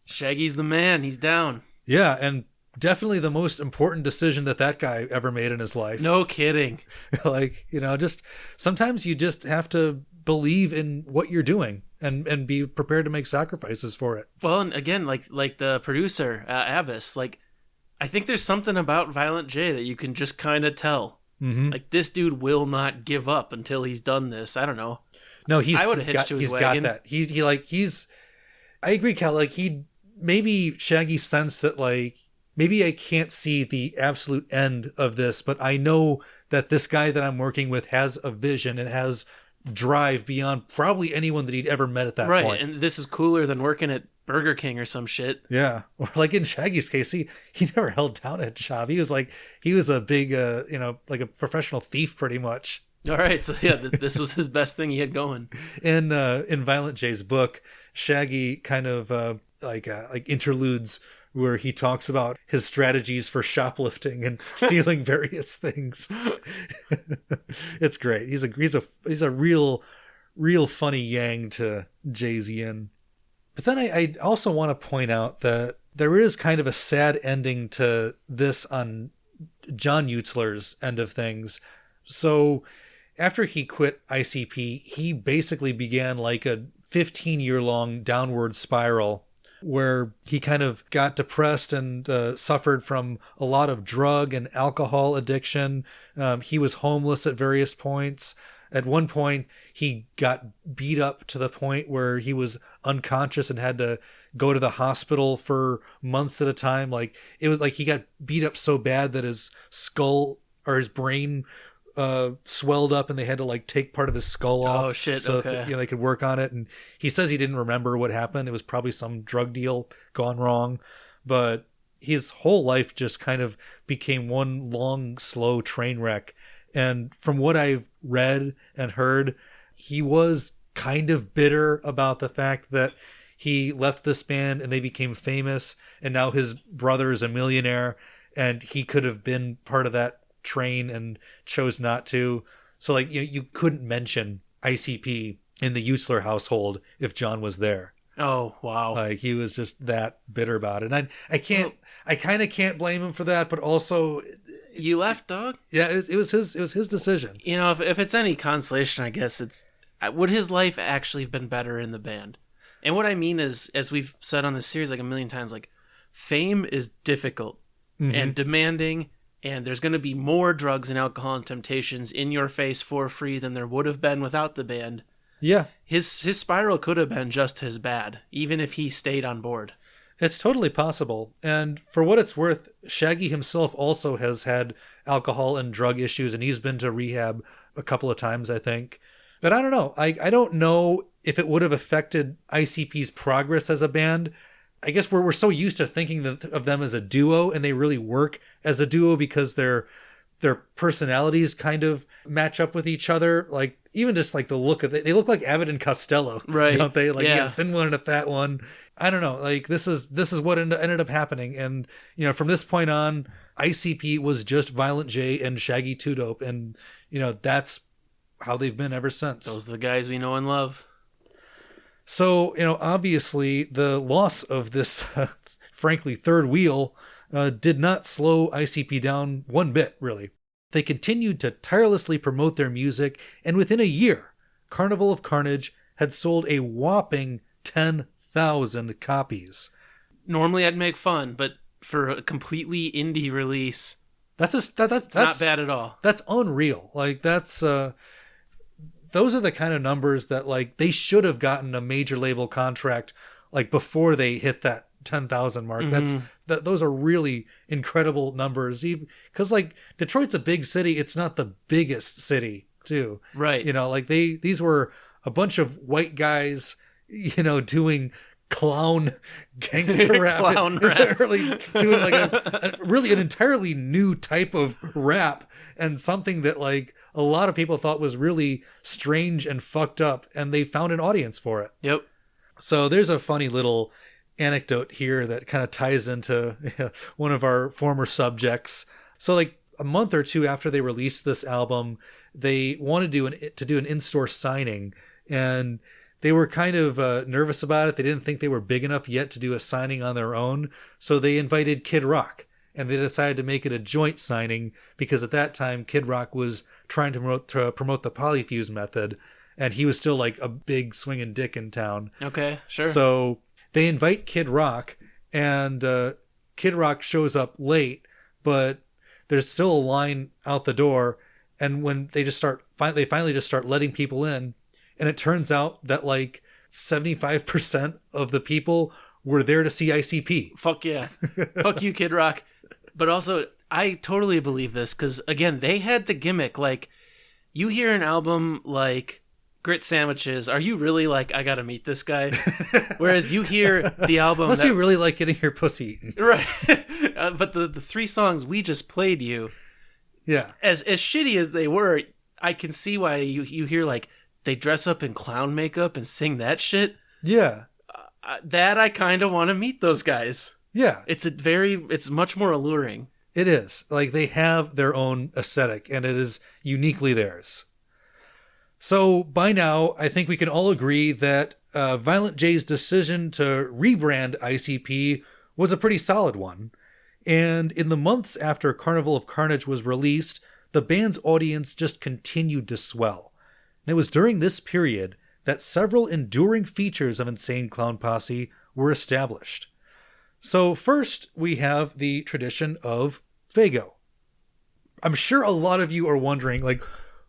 Shaggy's the man. He's down. Yeah. And definitely the most important decision that guy ever made in his life. No kidding. Like, you know, just sometimes you just have to believe in what you're doing and be prepared to make sacrifices for it. Well, and again, like the producer, Abbas, like, I think there's something about Violent J that you can just kind of tell. Mm-hmm. Like, this dude will not give up until he's done this. I don't know. No, I would have hitched to his wagon. Got that. I agree, Cal. Like, maybe Shaggy sensed that, like, maybe I can't see the absolute end of this, but I know that this guy that I'm working with has a vision and has drive beyond probably anyone that he'd ever met at that point. Right, and this is cooler than working at Burger King or some shit. Yeah. Or like in Shaggy's case, he never held down a job. He was a big, like a professional thief pretty much. All right. So yeah, this was his best thing he had going. In Violent J's book, Shaggy kind of like interludes where he talks about his strategies for shoplifting and stealing various things. It's great. He's a real funny yang to Jay's yin. But then I also want to point out that there is kind of a sad ending to this on John Utzler's end of things. So after he quit ICP, he basically began like a 15-year-long downward spiral where he kind of got depressed and suffered from a lot of drug and alcohol addiction. He was homeless at various points. At one point, he got beat up to the point where he was unconscious and had to go to the hospital for months at a time. Like, it was like he got beat up so bad that his skull or his brain swelled up and they had to like take part of his skull off. Oh shit! So okay. that, they could work on it. And he says he didn't remember what happened. It was probably some drug deal gone wrong, but his whole life just kind of became one long, slow train wreck. And from what I've read and heard, he was kind of bitter about the fact that he left this band and they became famous, and now his brother is a millionaire and he could have been part of that train and chose not to. So like you couldn't mention ICP in the Utzler household if John was there. Oh wow. Like, he was just that bitter about it. And I kind of can't blame him for that, but also you left, dog. Yeah, it was his decision. You know, if it's any consolation, I guess would his life actually have been better in the band? And what I mean is, as we've said on this series like a million times, like, fame is difficult and demanding, and there's going to be more drugs and alcohol and temptations in your face for free than there would have been without the band. Yeah. His spiral could have been just as bad, even if he stayed on board. It's totally possible. And for what it's worth, Shaggy himself also has had alcohol and drug issues, and he's been to rehab a couple of times, I think. But I don't know. I don't know if it would have affected ICP's progress as a band. I guess we're so used to thinking of them as a duo, and they really work as a duo because their personalities kind of match up with each other. Like, even just like the look of it, they look like Abbott and Costello, right? Don't they? Like, yeah. A thin one and a fat one. I don't know. Like, this is what ended up happening. And, from this point on, ICP was just Violent J and Shaggy Two Dope. And, that's how they've been ever since. Those are the guys we know and love. So, obviously the loss of this, frankly, third wheel did not slow ICP down one bit, really. They continued to tirelessly promote their music, and within a year, Carnival of Carnage had sold a whopping 10,000 copies. Normally I'd make fun, but for a completely indie release, that's not bad at all. That's unreal. Like, that's those are the kind of numbers that, like, they should have gotten a major label contract like before they hit that 10,000 mark. Those are really incredible numbers, because like Detroit's a big city. It's not the biggest city too, right? Like these were a bunch of white guys, doing clown gangster rap. Clown rap. Really doing like a really an entirely new type of rap, and something that like a lot of people thought was really strange and fucked up, and they found an audience for it. Yep. So there's a funny little anecdote here that kind of ties into one of our former subjects. So like a month or two after they released this album, they wanted to do an in-store signing, and they were kind of nervous about it. They didn't think they were big enough yet to do a signing on their own. So they invited Kid Rock, and they decided to make it a joint signing because at that time Kid Rock was trying to promote the Polyfuse method, and he was still like a big swinging dick in town. Okay, sure. So they invite Kid Rock, and Kid Rock shows up late, but there's still a line out the door. And when they finally just start letting people in, and it turns out that like 75% of the people were there to see ICP. Fuck yeah. Fuck you, Kid Rock. But also, I totally believe this because, again, they had the gimmick. Like, you hear an album like Grit Sandwiches, are you really like, I gotta meet this guy? Whereas you hear the album... Unless you really like getting your pussy eaten. Right. But the three songs we just played you, yeah, as shitty as they were, I can see why you hear, like, they dress up in clown makeup and sing that shit. Yeah. That I kind of want to meet those guys. Yeah. It's much more alluring. It is. Like, they have their own aesthetic, and it is uniquely theirs. So, by now, I think we can all agree that Violent J's decision to rebrand ICP was a pretty solid one. And in the months after Carnival of Carnage was released, the band's audience just continued to swell. And it was during this period that several enduring features of Insane Clown Posse were established. So first, we have the tradition of Faygo. I'm sure a lot of you are wondering, like,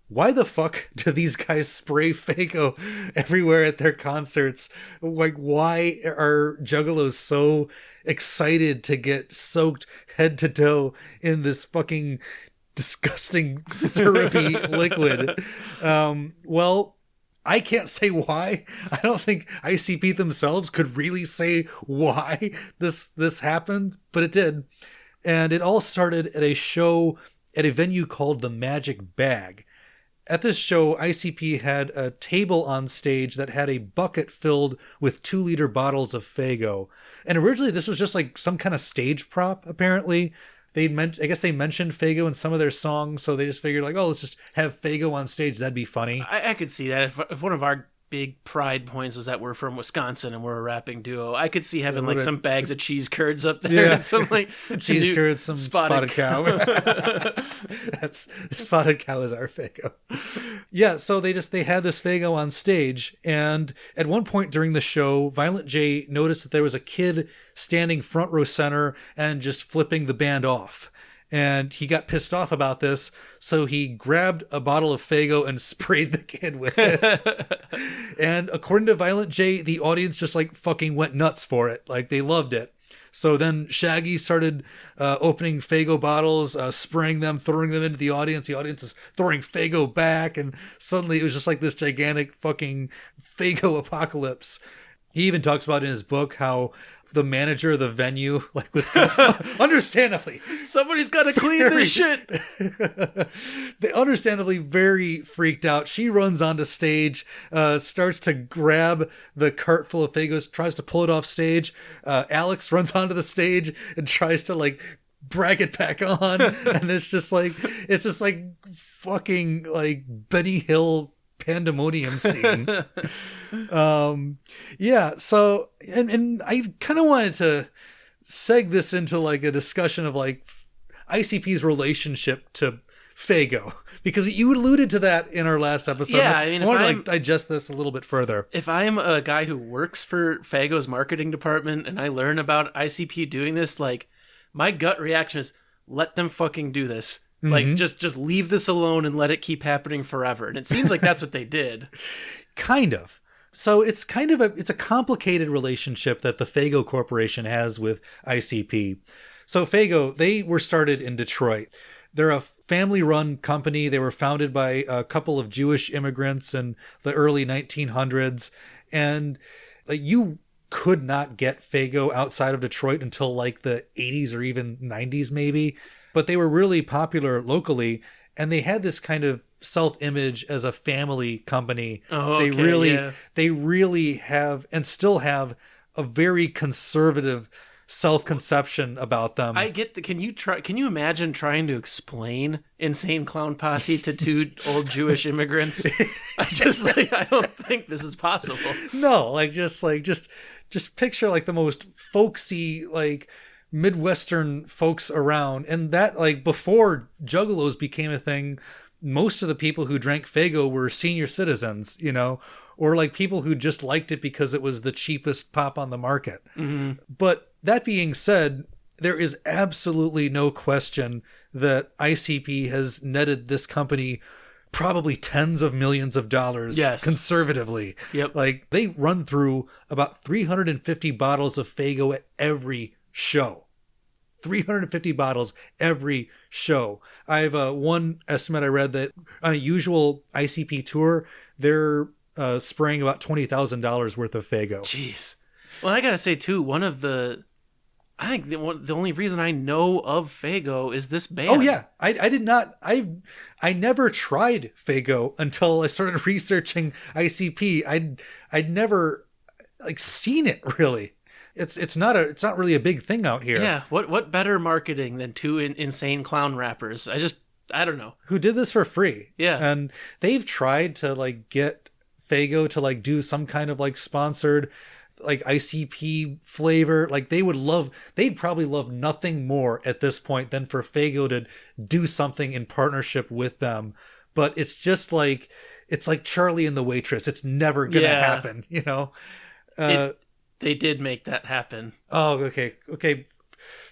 why the fuck do these guys spray Faygo everywhere at their concerts? Like, why are Juggalos so excited to get soaked head to toe in this fucking disgusting syrupy liquid? Well, I can't say why. I don't think ICP themselves could really say why this happened, but it did. And it all started at a show at a venue called the Magic Bag. At this show, ICP had a table on stage that had a bucket filled with 2-liter bottles of Faygo. And originally this was just like some kind of stage prop, apparently. I guess they mentioned Faygo in some of their songs, so they just figured like, oh, let's just have Faygo on stage. That'd be funny. I could see that. If one of our big pride points was that we're from Wisconsin and we're a rapping duo, I could see having like some bags of cheese curds up there. Yeah. And some like cheese curds, some spotted cow. Spotted cow is our Faygo. Yeah, so they had this Faygo on stage, and at one point during the show, Violent J noticed that there was a kid standing front row center and just flipping the band off. And he got pissed off about this, so he grabbed a bottle of Faygo and sprayed the kid with it. And according to Violent J, the audience just like fucking went nuts for it. Like, they loved it. So then Shaggy started opening Faygo bottles, spraying them, throwing them into the audience. The audience is throwing Faygo back, and suddenly it was just like this gigantic fucking Faygo apocalypse. He even talks about in his book how the manager of the venue was understandably somebody's got to clean this shit. They understandably very freaked out. She runs onto stage, starts to grab the cart full of Faygos, tries to pull it off stage. Alex runs onto the stage and tries to brag it back on, and it's just like fucking like Benny Hill pandemonium scene. Yeah, so and I kind of wanted to seg this into like a discussion of like ICP's relationship to Faygo, because you alluded to that in our last episode. Yeah, I mean, I want to digest this a little bit further. If I'm a guy who works for Faygo's marketing department and I learn about ICP doing this, like, my gut reaction is, let them fucking do this. Like, just leave this alone and let it keep happening forever. And it seems like that's what they did. Kind of. So it's it's a complicated relationship that the Faygo Corporation has with ICP. So Faygo, they were started in Detroit. They're a family-run company. They were founded by a couple of Jewish immigrants in the early 1900s. And you could not get Faygo outside of Detroit until like the 80s or even 90s maybe. But they were really popular locally, and they had this kind of self-image as a family company. Oh, they okay, really yeah. they really have and still have a very conservative self-conception about them. I get the. Can you imagine trying to explain Insane Clown Posse to two old Jewish immigrants? I don't think this is possible. No, just picture like the most folksy, like Midwestern folks around. And that, like, before Juggalos became a thing, most of the people who drank Faygo were senior citizens, you know, or like people who just liked it because it was the cheapest pop on the market. Mm-hmm. But that being said, there is absolutely no question that ICP has netted this company probably tens of millions of dollars, yes, conservatively. Yep. Like, they run through about 350 bottles of Faygo at every show. 350 bottles every show. I have one estimate I read that on a usual ICP tour, they're spraying about $20,000 worth of Faygo. Jeez. Well, I gotta say too, I think the only reason I know of Faygo is this band. Oh yeah, I did not. I never tried Faygo until I started researching ICP. I'd never like seen it really. It's not really a big thing out here. Yeah. What better marketing than two insane clown rappers? I don't know. Who did this for free. Yeah. And they've tried to like get Faygo to like do some kind of like sponsored like ICP flavor. Like they'd probably love nothing more at this point than for Faygo to do something in partnership with them. But it's just like, it's like Charlie and the Waitress. It's never going to happen, you know? They did make that happen. Oh, okay.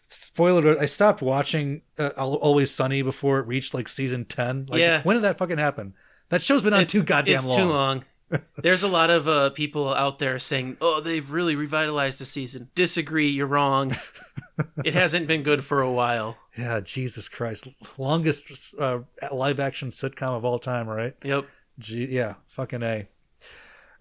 Spoiler alert, I stopped watching Always Sunny before it reached like season 10. Like, yeah. When did that fucking happen? That show's been on too goddamn long. It's too long. There's a lot of people out there saying, oh, they've really revitalized the season. Disagree, you're wrong. It hasn't been good for a while. Yeah, Jesus Christ. Longest live action sitcom of all time, right? Yep. Yeah, fucking A.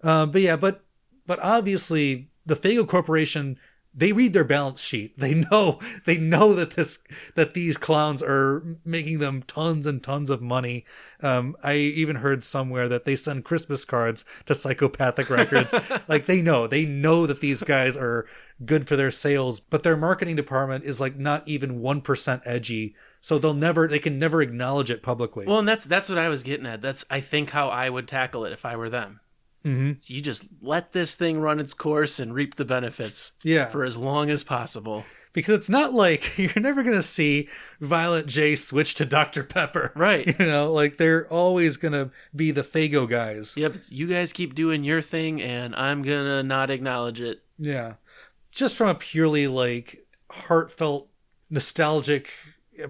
But obviously the Faygo Corporation, they read their balance sheet. They know that these clowns are making them tons and tons of money. I even heard somewhere that they send Christmas cards to Psychopathic Records. Like they know that these guys are good for their sales, but their marketing department is like not even 1% edgy. So they can never acknowledge it publicly. Well, and that's what I was getting at. That's, I think, how I would tackle it if I were them. Mm-hmm. So you just let this thing run its course and reap the benefits for as long as possible. Because it's not like you're never going to see Violent J switch to Dr. Pepper. Right. You know, like they're always going to be the Faygo guys. Yep. You guys keep doing your thing and I'm going to not acknowledge it. Yeah. Just from a purely like heartfelt, nostalgic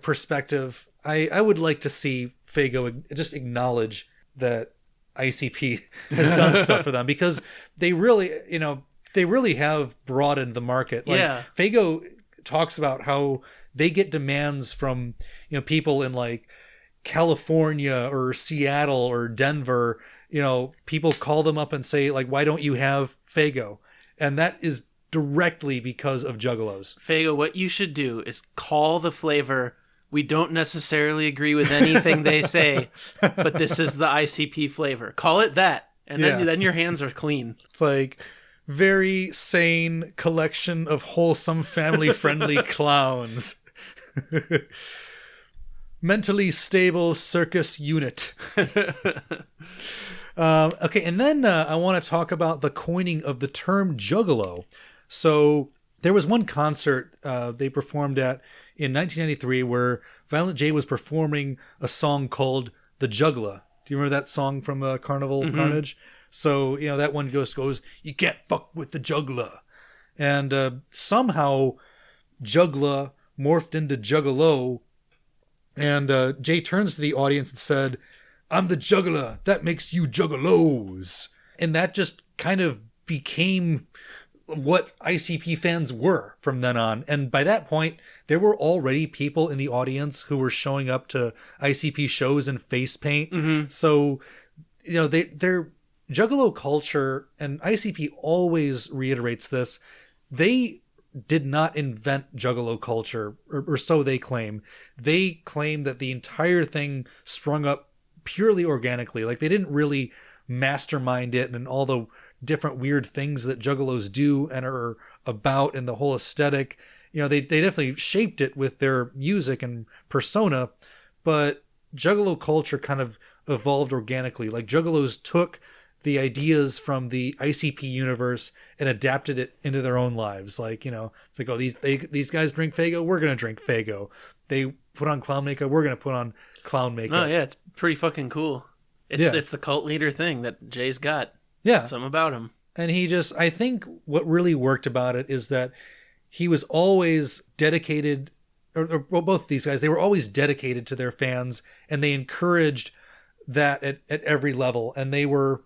perspective, I would like to see Faygo just acknowledge that ICP has done stuff for them, because they really have broadened the market. Like, yeah. Faygo talks about how they get demands from, people in like California or Seattle or Denver. People call them up and say like, why don't you have Faygo? And that is directly because of Juggalos. Faygo, what you should do is call the flavor. We don't necessarily agree with anything they say, but this is the ICP flavor. Call it that, and then your hands are clean. It's like very sane collection of wholesome, family-friendly clowns. Mentally stable circus unit. Okay, and then I want to talk about the coining of the term Juggalo. So there was one concert they performed at in 1993 where Violent J was performing a song called The Juggalo. Do you remember that song from Carnival Carnage? So, that one goes, you can't fuck with the Juggalo. And somehow Juggalo morphed into Juggalo. And Jay turns to the audience and said, I'm the Juggalo. That makes you Juggalos. And that just kind of became what ICP fans were from then on. And by that point, there were already people in the audience who were showing up to ICP shows in face paint. Mm-hmm. So, their Juggalo culture, and ICP always reiterates this, they did not invent Juggalo culture, or so they claim. They claim that the entire thing sprung up purely organically. Like, they didn't really mastermind it and all the different weird things that Juggalos do and are about, and the whole aesthetic. You know, they definitely shaped it with their music and persona, but Juggalo culture kind of evolved organically. Like, Juggalos took the ideas from the ICP universe and adapted it into their own lives. Like, you know, it's like, oh, these guys drink Faygo, we're going to drink Faygo. They put on clown makeup, we're going to put on clown makeup. Oh, yeah, it's pretty fucking cool. It's the cult leader thing that Jay's got. Yeah. Something about him. And I think what really worked about it is that he was always dedicated, or both of these guys, they were always dedicated to their fans, and they encouraged that at every level. And they were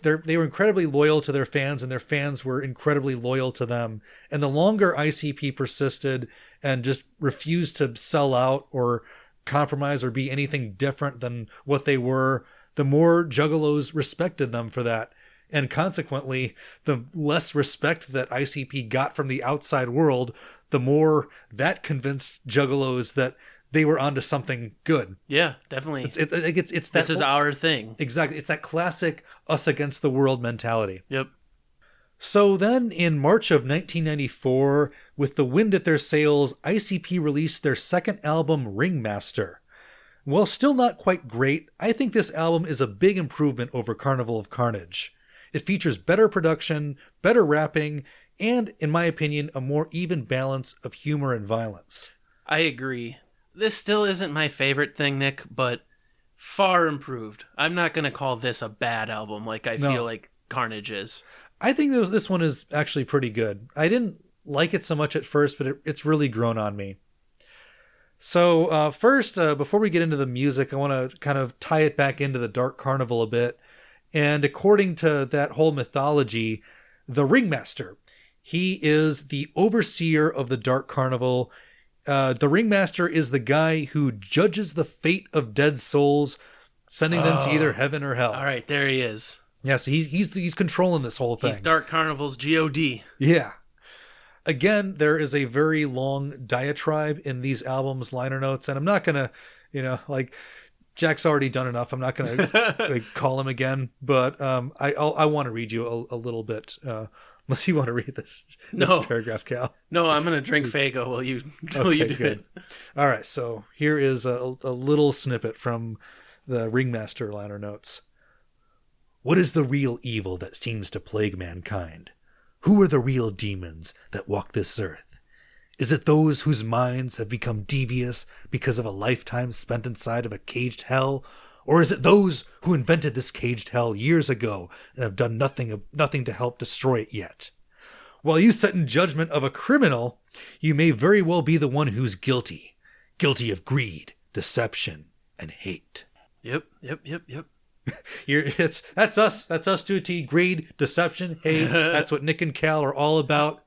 incredibly loyal to their fans, and their fans were incredibly loyal to them. And the longer ICP persisted and just refused to sell out or compromise or be anything different than what they were, the more Juggalos respected them for that. And consequently, the less respect that ICP got from the outside world, the more that convinced Juggalos that they were onto something good. Yeah, definitely. It's that, this is our thing. Exactly. It's that classic us against the world mentality. Yep. So then in March of 1994, with the wind at their sails, ICP released their second album, Ringmaster. While still not quite great, I think this album is a big improvement over Carnival of Carnage. It features better production, better rapping, and, in my opinion, a more even balance of humor and violence. I agree. This still isn't my favorite thing, Nick, but far improved. I'm not going to call this a bad album like I feel like Carnage is. I think this one is actually pretty good. I didn't like it so much at first, but it's really grown on me. So first, before we get into the music, I want to kind of tie it back into the Dark Carnival a bit. And according to that whole mythology, the Ringmaster, he is the overseer of the Dark Carnival. The Ringmaster is the guy who judges the fate of dead souls, sending them to either heaven or hell. All right, there he is. Yeah, so he's controlling this whole thing. He's Dark Carnival's G.O.D. Yeah. Again, there is a very long diatribe in these albums' liner notes, and I'm not going to, like, Jack's already done enough. I'm not going to call him again, but I want to read you a little bit, unless you want to read this paragraph, Cal. No, I'm going to drink Faygo while you do good. it. All right, so here is a little snippet from the Ringmaster liner notes. What is the real evil that seems to plague mankind? Who are the real demons that walk this earth? Is it those whose minds have become devious because of a lifetime spent inside of a caged hell? Or is it those who invented this caged hell years ago and have done nothing to help destroy it yet? While you sit in judgment of a criminal, you may very well be the one who's guilty. Guilty of greed, deception, and hate. Yep. That's us to a T. Greed, deception, hate. That's what Nick and Cal are all about.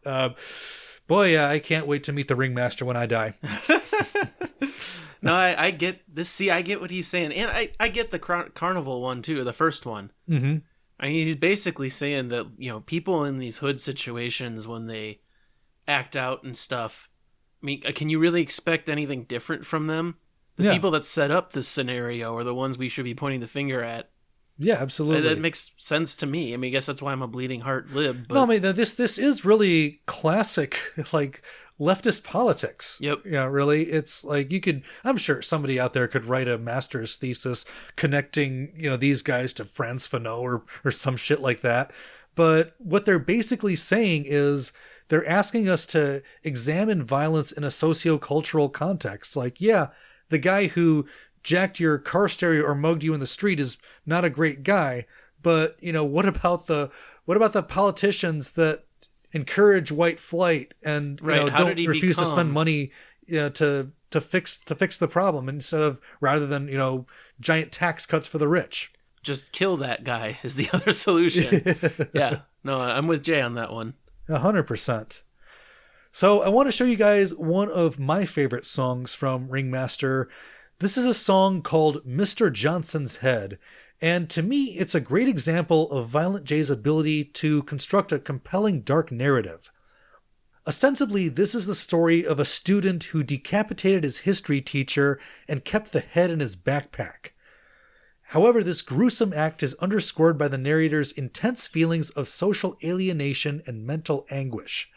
Boy, I can't wait to meet the Ringmaster when I die. No, I get this. See, I get what he's saying, and I get the Carnival one too, the first one. Mm-hmm. I mean, he's basically saying that people in these hood situations, when they act out and stuff, I mean, can you really expect anything different from them? The people that set up this scenario are the ones we should be pointing the finger at. Yeah, absolutely. That makes sense to me. I mean, I guess that's why I'm a bleeding heart lib. But... No, I mean, this is really classic, like, leftist politics. Yep. Yeah, really. It's like I'm sure somebody out there could write a master's thesis connecting, these guys to Frantz Fanon or some shit like that. But what they're basically saying is they're asking us to examine violence in a socio-cultural context. Like, yeah, the guy who jacked your car stereo or mugged you in the street is not a great guy, but what about the politicians that encourage white flight and don't refuse to spend money to fix the problem rather than giant tax cuts for the rich? Just kill that guy is the other solution. Yeah, no, I'm with Jay on that one. 100%. So I want to show you guys one of my favorite songs from Ringmaster. This is a song called Mr. Johnson's Head, and to me, it's a great example of Violent J's ability to construct a compelling dark narrative. Ostensibly, this is the story of a student who decapitated his history teacher and kept the head in his backpack. However, this gruesome act is underscored by the narrator's intense feelings of social alienation and mental anguish.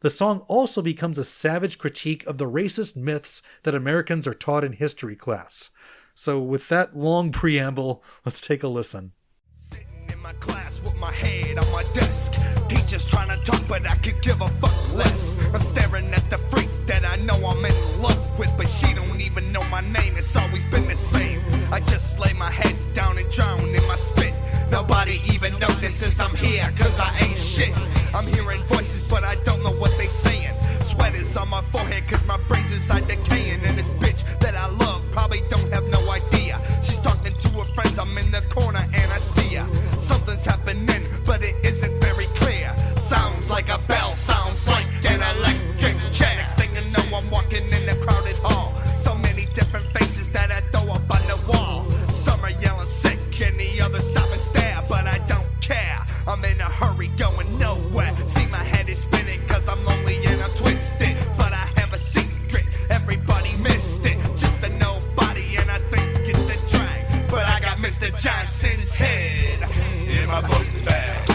The song also becomes a savage critique of the racist myths that Americans are taught in history class. So with that long preamble, let's take a listen. Sitting in my class with my head on my desk. Teachers trying to talk, but I could give a fuck less. I'm staring at the freak that I know I'm in love with, but she don't even know my name. It's always been the same. I just lay my head down and drown in my spit. Nobody even notices I'm here, cause I ain't shit. I'm hearing voices, but I don't know what they saying. Sweat is on my forehead, cause my brain's inside decaying. And this bitch that I love probably don't have no idea. She's talking to her friends, I'm in the corner and I see her. Something's happening, but it isn't very clear. Sounds like a bell, sounds like an electric chair. Next thing you know, I'm walking in a crowded hall. So many different faces that I throw up on the wall. Some are yelling sick and the others stop and stare, but I don't care. I'm in a hurry going nowhere. See, my head is spinning cause I'm lonely and I'm twisted. But I have a secret, everybody missed it. Just a nobody and I think it's a drag. But I got Mr. Johnson's head in my book bag.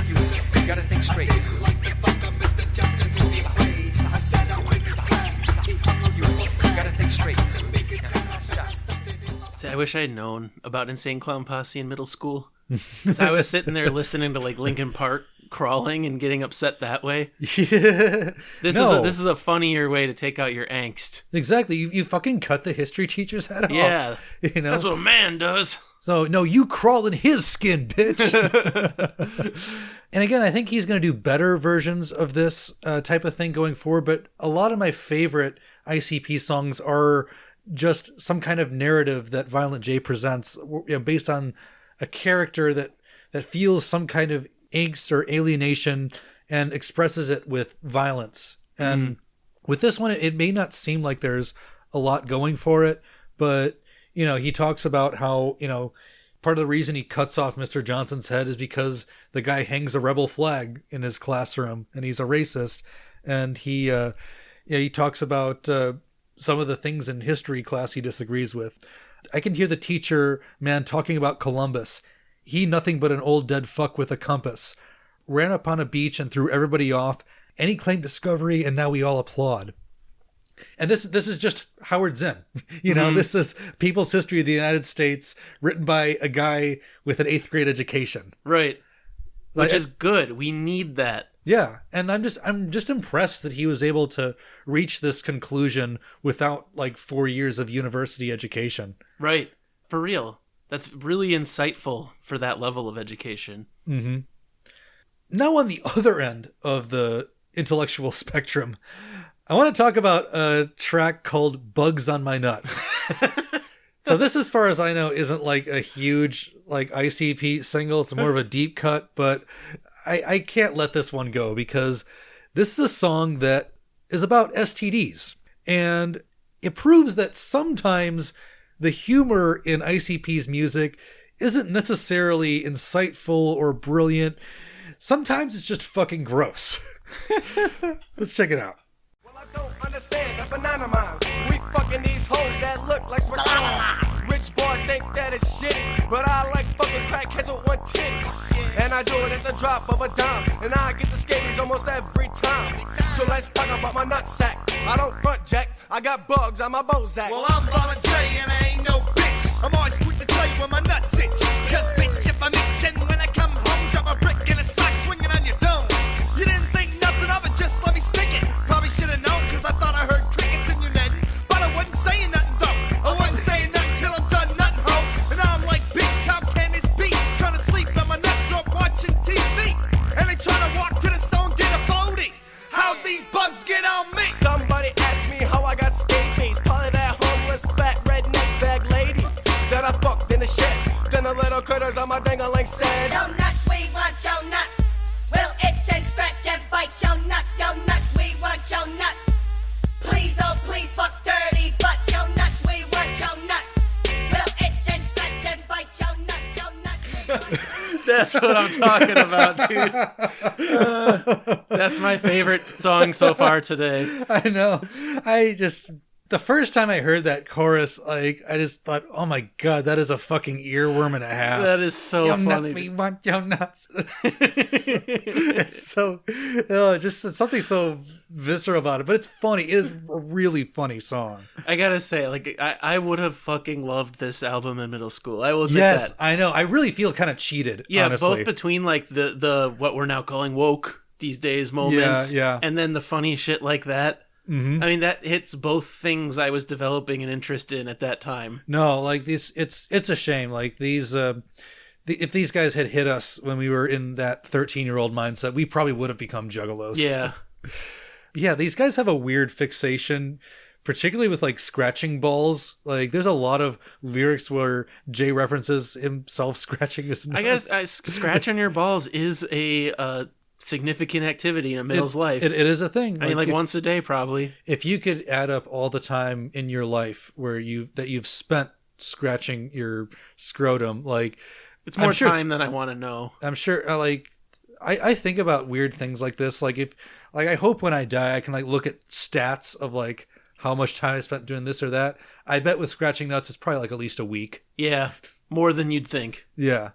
You gotta think straight. You gotta think straight. See, I wish I had known about Insane Clown Posse in middle school. Because I was sitting there listening to like Linkin Park crawling and getting upset that way. Yeah. This is a funnier way to take out your angst. Exactly. You fucking cut the history teacher's head off. Yeah. You know? That's what a man does. So, no, you crawl in his skin, bitch. And again, I think he's going to do better versions of this type of thing going forward. But a lot of my favorite ICP songs are just some kind of narrative that Violent J presents, you know, based on a character that feels some kind of angst or alienation and expresses it with violence. And with this one, it may not seem like there's a lot going for it, but, you know, he talks about how, you know, part of the reason he cuts off Mr. Johnson's head is because the guy hangs a rebel flag in his classroom and he's a racist. And he talks about some of the things in history class he disagrees with. I can hear the teacher, man, talking about Columbus. He nothing but an old dead fuck with a compass. Ran up on a beach and threw everybody off, and he claimed discovery, and now we all applaud. And this is just Howard Zinn. You know, This is People's History of the United States, written by a guy with an 8th grade education. Right. Which is good. We need that. Yeah, and I'm just impressed that he was able to reach this conclusion without like 4 years of university education. Right. For real. That's really insightful for that level of education. Mm-hmm. Now on the other end of the intellectual spectrum, I want to talk about a track called Bugs on My Nuts. So this, as far as I know, isn't like a huge like ICP single. It's more of a deep cut, but I can't let this one go because this is a song that is about STDs. And it proves that sometimes the humor in ICP's music isn't necessarily insightful or brilliant. Sometimes it's just fucking gross. Let's check it out. Well, I don't understand the phenomenon. We fucking these hoes that look like spaghetti. Rich boy think that it's shitty, but I like fucking crackheads with one titty. And I do it at the drop of a dime, and I get the scabies almost every time. So let's talk about my nutsack. I don't front jack, I got bugs on my Bozak. Well, I'm Violent J and I ain't no bitch. I'm always quick to tell you when my nuts itch. Cause bitch, if I'm itching when I come home, drop a brick in a sock swinging on your dome. You didn't think nothing of it, just let me stick it. Probably should've known cause I thought I heard crickets in your net. But I wasn't saying nothing though. I wasn't saying nothing till I'm done nothing, ho. And now I'm like, bitch, how can this be? Trying to sleep on my nuts or I'm watching TV. And they trying to walk to the stone, get a 40. How'd these bugs get on me? Somebody asked me how I got scabies. Probably that homeless fat redneck bag lady that I fucked in the shed. Then the little critters on my ding-a-ling said, Yo nuts, we want your nuts. We'll itch and scratch and bite your nuts. Yo nuts, we want your nuts. Please, oh please, fuck dirty butts. Yo nuts, we want your nuts. We'll itch and scratch and bite your nuts. Yo nuts, we want your nuts. That's what I'm talking about, dude. That's my favorite song so far today. I know. The first time I heard that chorus, like, I just thought, oh my God, that is a fucking earworm and a half. That is so You funny. nut me, want you nuts. It's so, it's something so visceral about it, but it's funny. It is a really funny song. I gotta say, like, I would have fucking loved this album in middle school. I will admit Yes, that. I know. I really feel kind of cheated, Yeah, honestly. both between, like, the what we're now calling woke these days moments, Yeah. and then the funny shit like that. Mhm. I mean, that hits both things I was developing an interest in at that time. No, like these, it's a shame. Like these, if these guys had hit us when we were in that 13-year-old mindset, we probably would have become Juggalos. Yeah. Yeah, these guys have a weird fixation, particularly with like scratching balls. Like there's a lot of lyrics where Jay references himself scratching his nuts. I guess scratch on your balls is a significant activity in a male's life. It is a thing. I mean, like once a day, probably. If you could add up all the time in your life where you've spent scratching your scrotum, like It's more sure time than I want to know. I'm sure, like, I think about weird things like this. Like, I hope when I die, I can, like, look at stats of, like, how much time I spent doing this or that. I bet with scratching nuts, it's probably, like, at least a week. Yeah, more than you'd think. Yeah.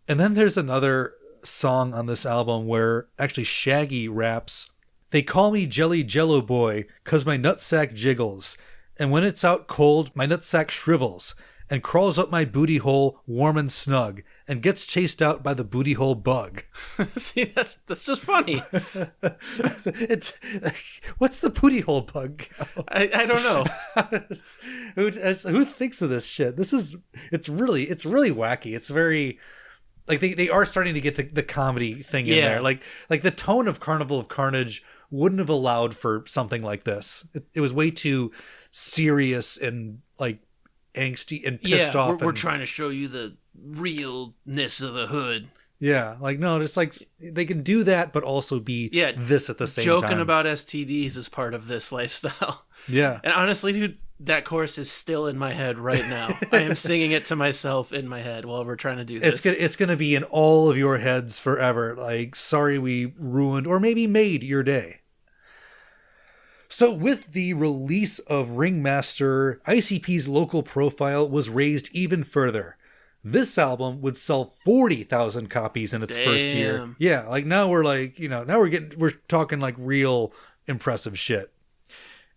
And then there's another song on this album where actually Shaggy raps, "They call me Jelly Jello Boy 'cause my nutsack jiggles. And when it's out cold, my nutsack shrivels and crawls up my booty hole warm and snug and gets chased out by the booty hole bug." See, that's just funny. It's what's the booty hole bug? I don't know. Who thinks of this shit? It's really wacky. It's very like they are starting to get the comedy thing in there. Like the tone of Carnival of Carnage wouldn't have allowed for something like this. It was way too serious and like angsty and pissed off. We're trying to show you the realness of the hood. Yeah, like no, it's like they can do that, but also be this at the same time. Joking about STDs is part of this lifestyle. Yeah, and honestly, dude, that chorus is still in my head right now. I am singing it to myself in my head while we're trying to do this. It's gonna be in all of your heads forever. Like, sorry we ruined or maybe made your day. So with the release of Ringmaster, ICP's local profile was raised even further. This album would sell 40,000 copies in its first year. Yeah, like now we're like, now we're talking like real impressive shit.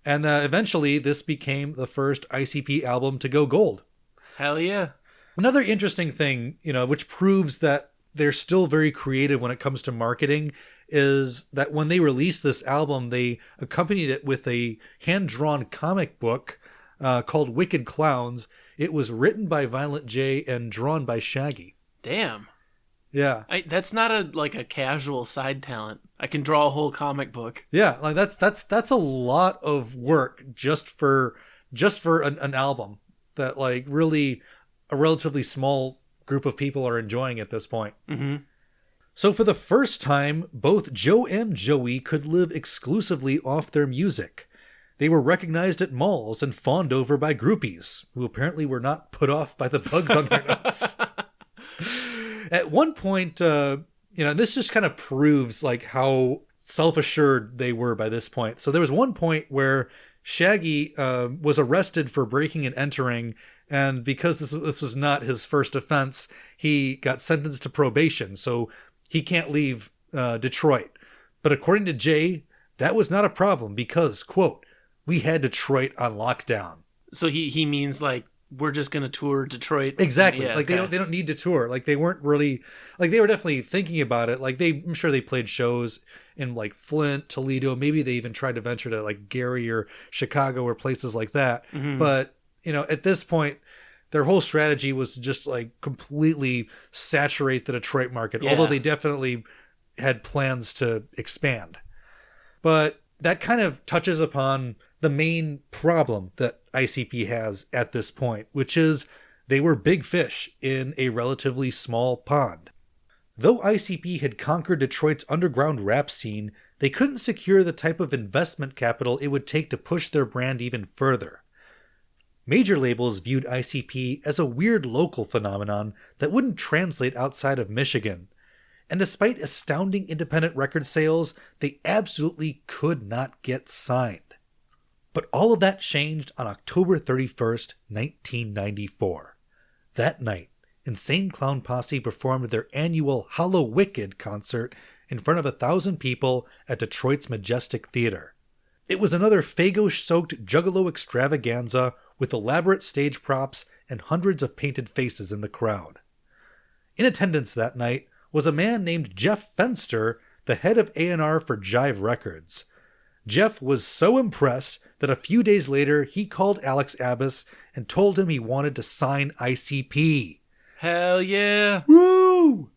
And eventually this became the first ICP album to go gold. Hell yeah. Another interesting thing, which proves that they're still very creative when it comes to marketing, is that when they released this album, they accompanied it with a hand-drawn comic book called Wicked Clowns. It was written by Violent J and drawn by Shaggy. Damn. Yeah. That's not a casual side talent. I can draw a whole comic book. Yeah, like that's a lot of work just for an album that like really a relatively small group of people are enjoying at this point. Mm-hmm. So for the first time, both Joe and Joey could live exclusively off their music. They were recognized at malls and fawned over by groupies, who apparently were not put off by the bugs on their nuts. At one point, this just kind of proves like how self-assured they were by this point. So there was one point where Shaggy was arrested for breaking and entering, and because this was not his first offense, he got sentenced to probation, so he can't leave Detroit. But according to Jay, that was not a problem because, quote, "we had Detroit on lockdown." So he means like we're just gonna tour Detroit. Exactly. Yeah, like okay. they don't need to tour. Like they weren't really like they were definitely thinking about it. Like I'm sure they played shows in like Flint, Toledo. Maybe they even tried to venture to like Gary or Chicago or places like that. Mm-hmm. But at this point, their whole strategy was to just like completely saturate the Detroit market. Yeah. Although they definitely had plans to expand. But that kind of touches upon the main problem that ICP has at this point, which is they were big fish in a relatively small pond. Though ICP had conquered Detroit's underground rap scene, they couldn't secure the type of investment capital it would take to push their brand even further. Major labels viewed ICP as a weird local phenomenon that wouldn't translate outside of Michigan. And despite astounding independent record sales, they absolutely could not get signed. But all of that changed on October 31st, 1994. That night, Insane Clown Posse performed their annual Hollow Wicked concert in front of 1,000 people at Detroit's Majestic Theater. It was another Faygo-soaked Juggalo extravaganza with elaborate stage props and hundreds of painted faces in the crowd. In attendance that night was a man named Jeff Fenster, the head of A&R for Jive Records. Jeff was so impressed that a few days later he called Alex Abbas and told him he wanted to sign ICP. Hell yeah. Woo!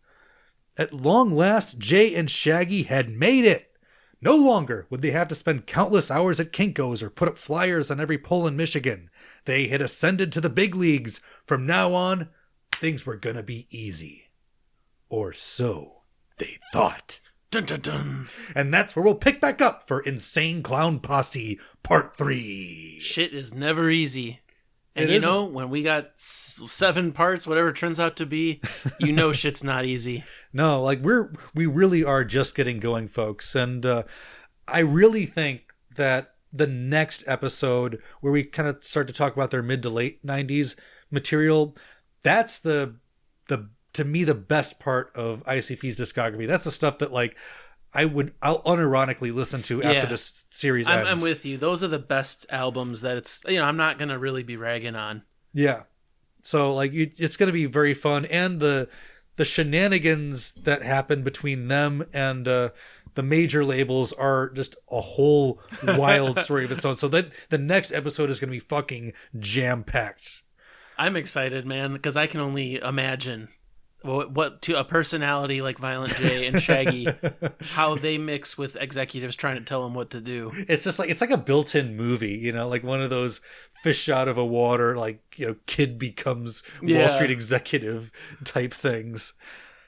At long last, Jay and Shaggy had made it. No longer would they have to spend countless hours at Kinko's or put up flyers on every pole in Michigan. They had ascended to the big leagues. From now on, things were gonna be easy. Or so they thought. Dun dun dun. And that's where we'll pick back up for Insane Clown Posse Part 3. Shit is never easy. And It you isn't. know, when we got 7 parts, whatever it turns out to be, you know shit's not easy. No, like we really are just getting going, folks. And I really think that the next episode where we kind of start to talk about their mid to late 90s material, that's the to me the best part of ICP's discography. That's the stuff that like I'll unironically listen to after Yeah. this series ends. I'm with you. Those are the best albums that it's, I'm not going to really be ragging on. Yeah. So like it's going to be very fun, and the shenanigans that happen between them and the major labels are just a whole wild story of its own. So that the next episode is going to be fucking jam packed. I'm excited, man, because I can only imagine what to a personality like Violent J and Shaggy, how they mix with executives trying to tell them what to do. It's just like, it's like a built-in movie, like one of those fish out of a water, like, kid becomes Wall Street executive type things.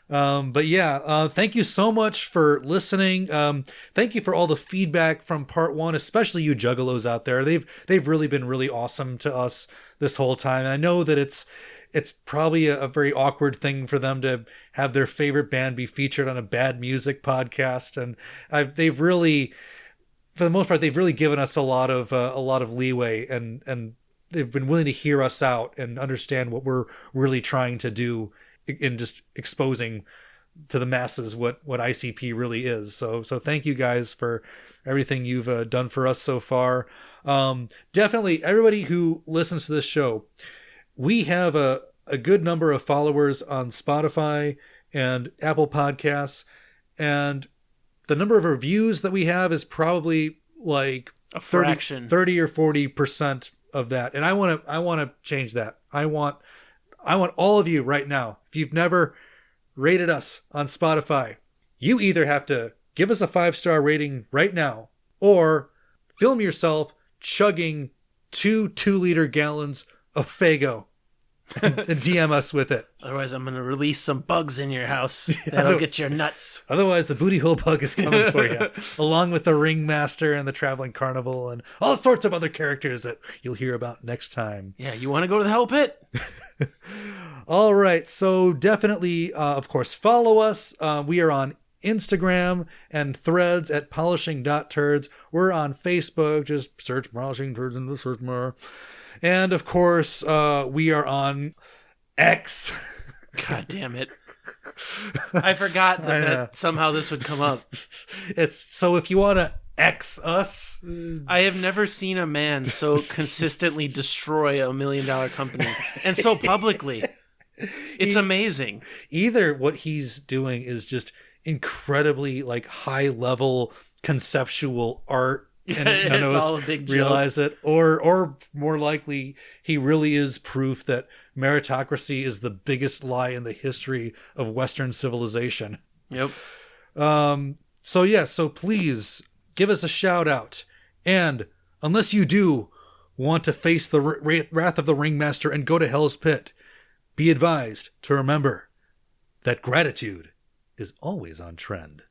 But yeah, thank you so much for listening. Thank you for all the feedback from part 1, especially you Juggalos out there. They've really been really awesome to us this whole time. And I know that it's probably a very awkward thing for them to have their favorite band be featured on a bad music podcast. And they've really, for the most part, they've really given us a lot of leeway, and they've been willing to hear us out and understand what we're really trying to do in just exposing to the masses what ICP really is. So thank you guys for everything you've done for us so far. Definitely everybody who listens to this show, we have a good number of followers on Spotify and Apple Podcasts, and the number of reviews that we have is probably like A fraction. 30 or 40% of that. And I want to change that. I want all of you right now, if you've never rated us on Spotify, you either have to give us a 5-star rating right now, or film yourself chugging 2 2-liter gallons of Faygo and DM us with it. Otherwise, I'm going to release some bugs in your house that'll get your nuts. Otherwise, the booty hole bug is coming for you, along with the Ringmaster and the Traveling Carnival and all sorts of other characters that you'll hear about next time. Yeah, you want to go to the Hell Pit? All right, so definitely, of course, follow us. We are on Instagram and Threads at polishing.turds. We're on Facebook. Just search Polishing Turds in the search bar. And of course, we are on X. God damn it. I forgot that somehow this would come up. It's so if you want to X us. I have never seen a man so consistently destroy $1 million company, and so publicly. It's amazing. Either what he's doing is just incredibly like high level conceptual art, and none of all us a big realize it, or more likely he really is proof that meritocracy is the biggest lie in the history of Western civilization. Yep. So please give us a shout out, and unless you do want to face the wrath of the Ringmaster and go to Hell's Pit, be advised to remember that gratitude is always on trend.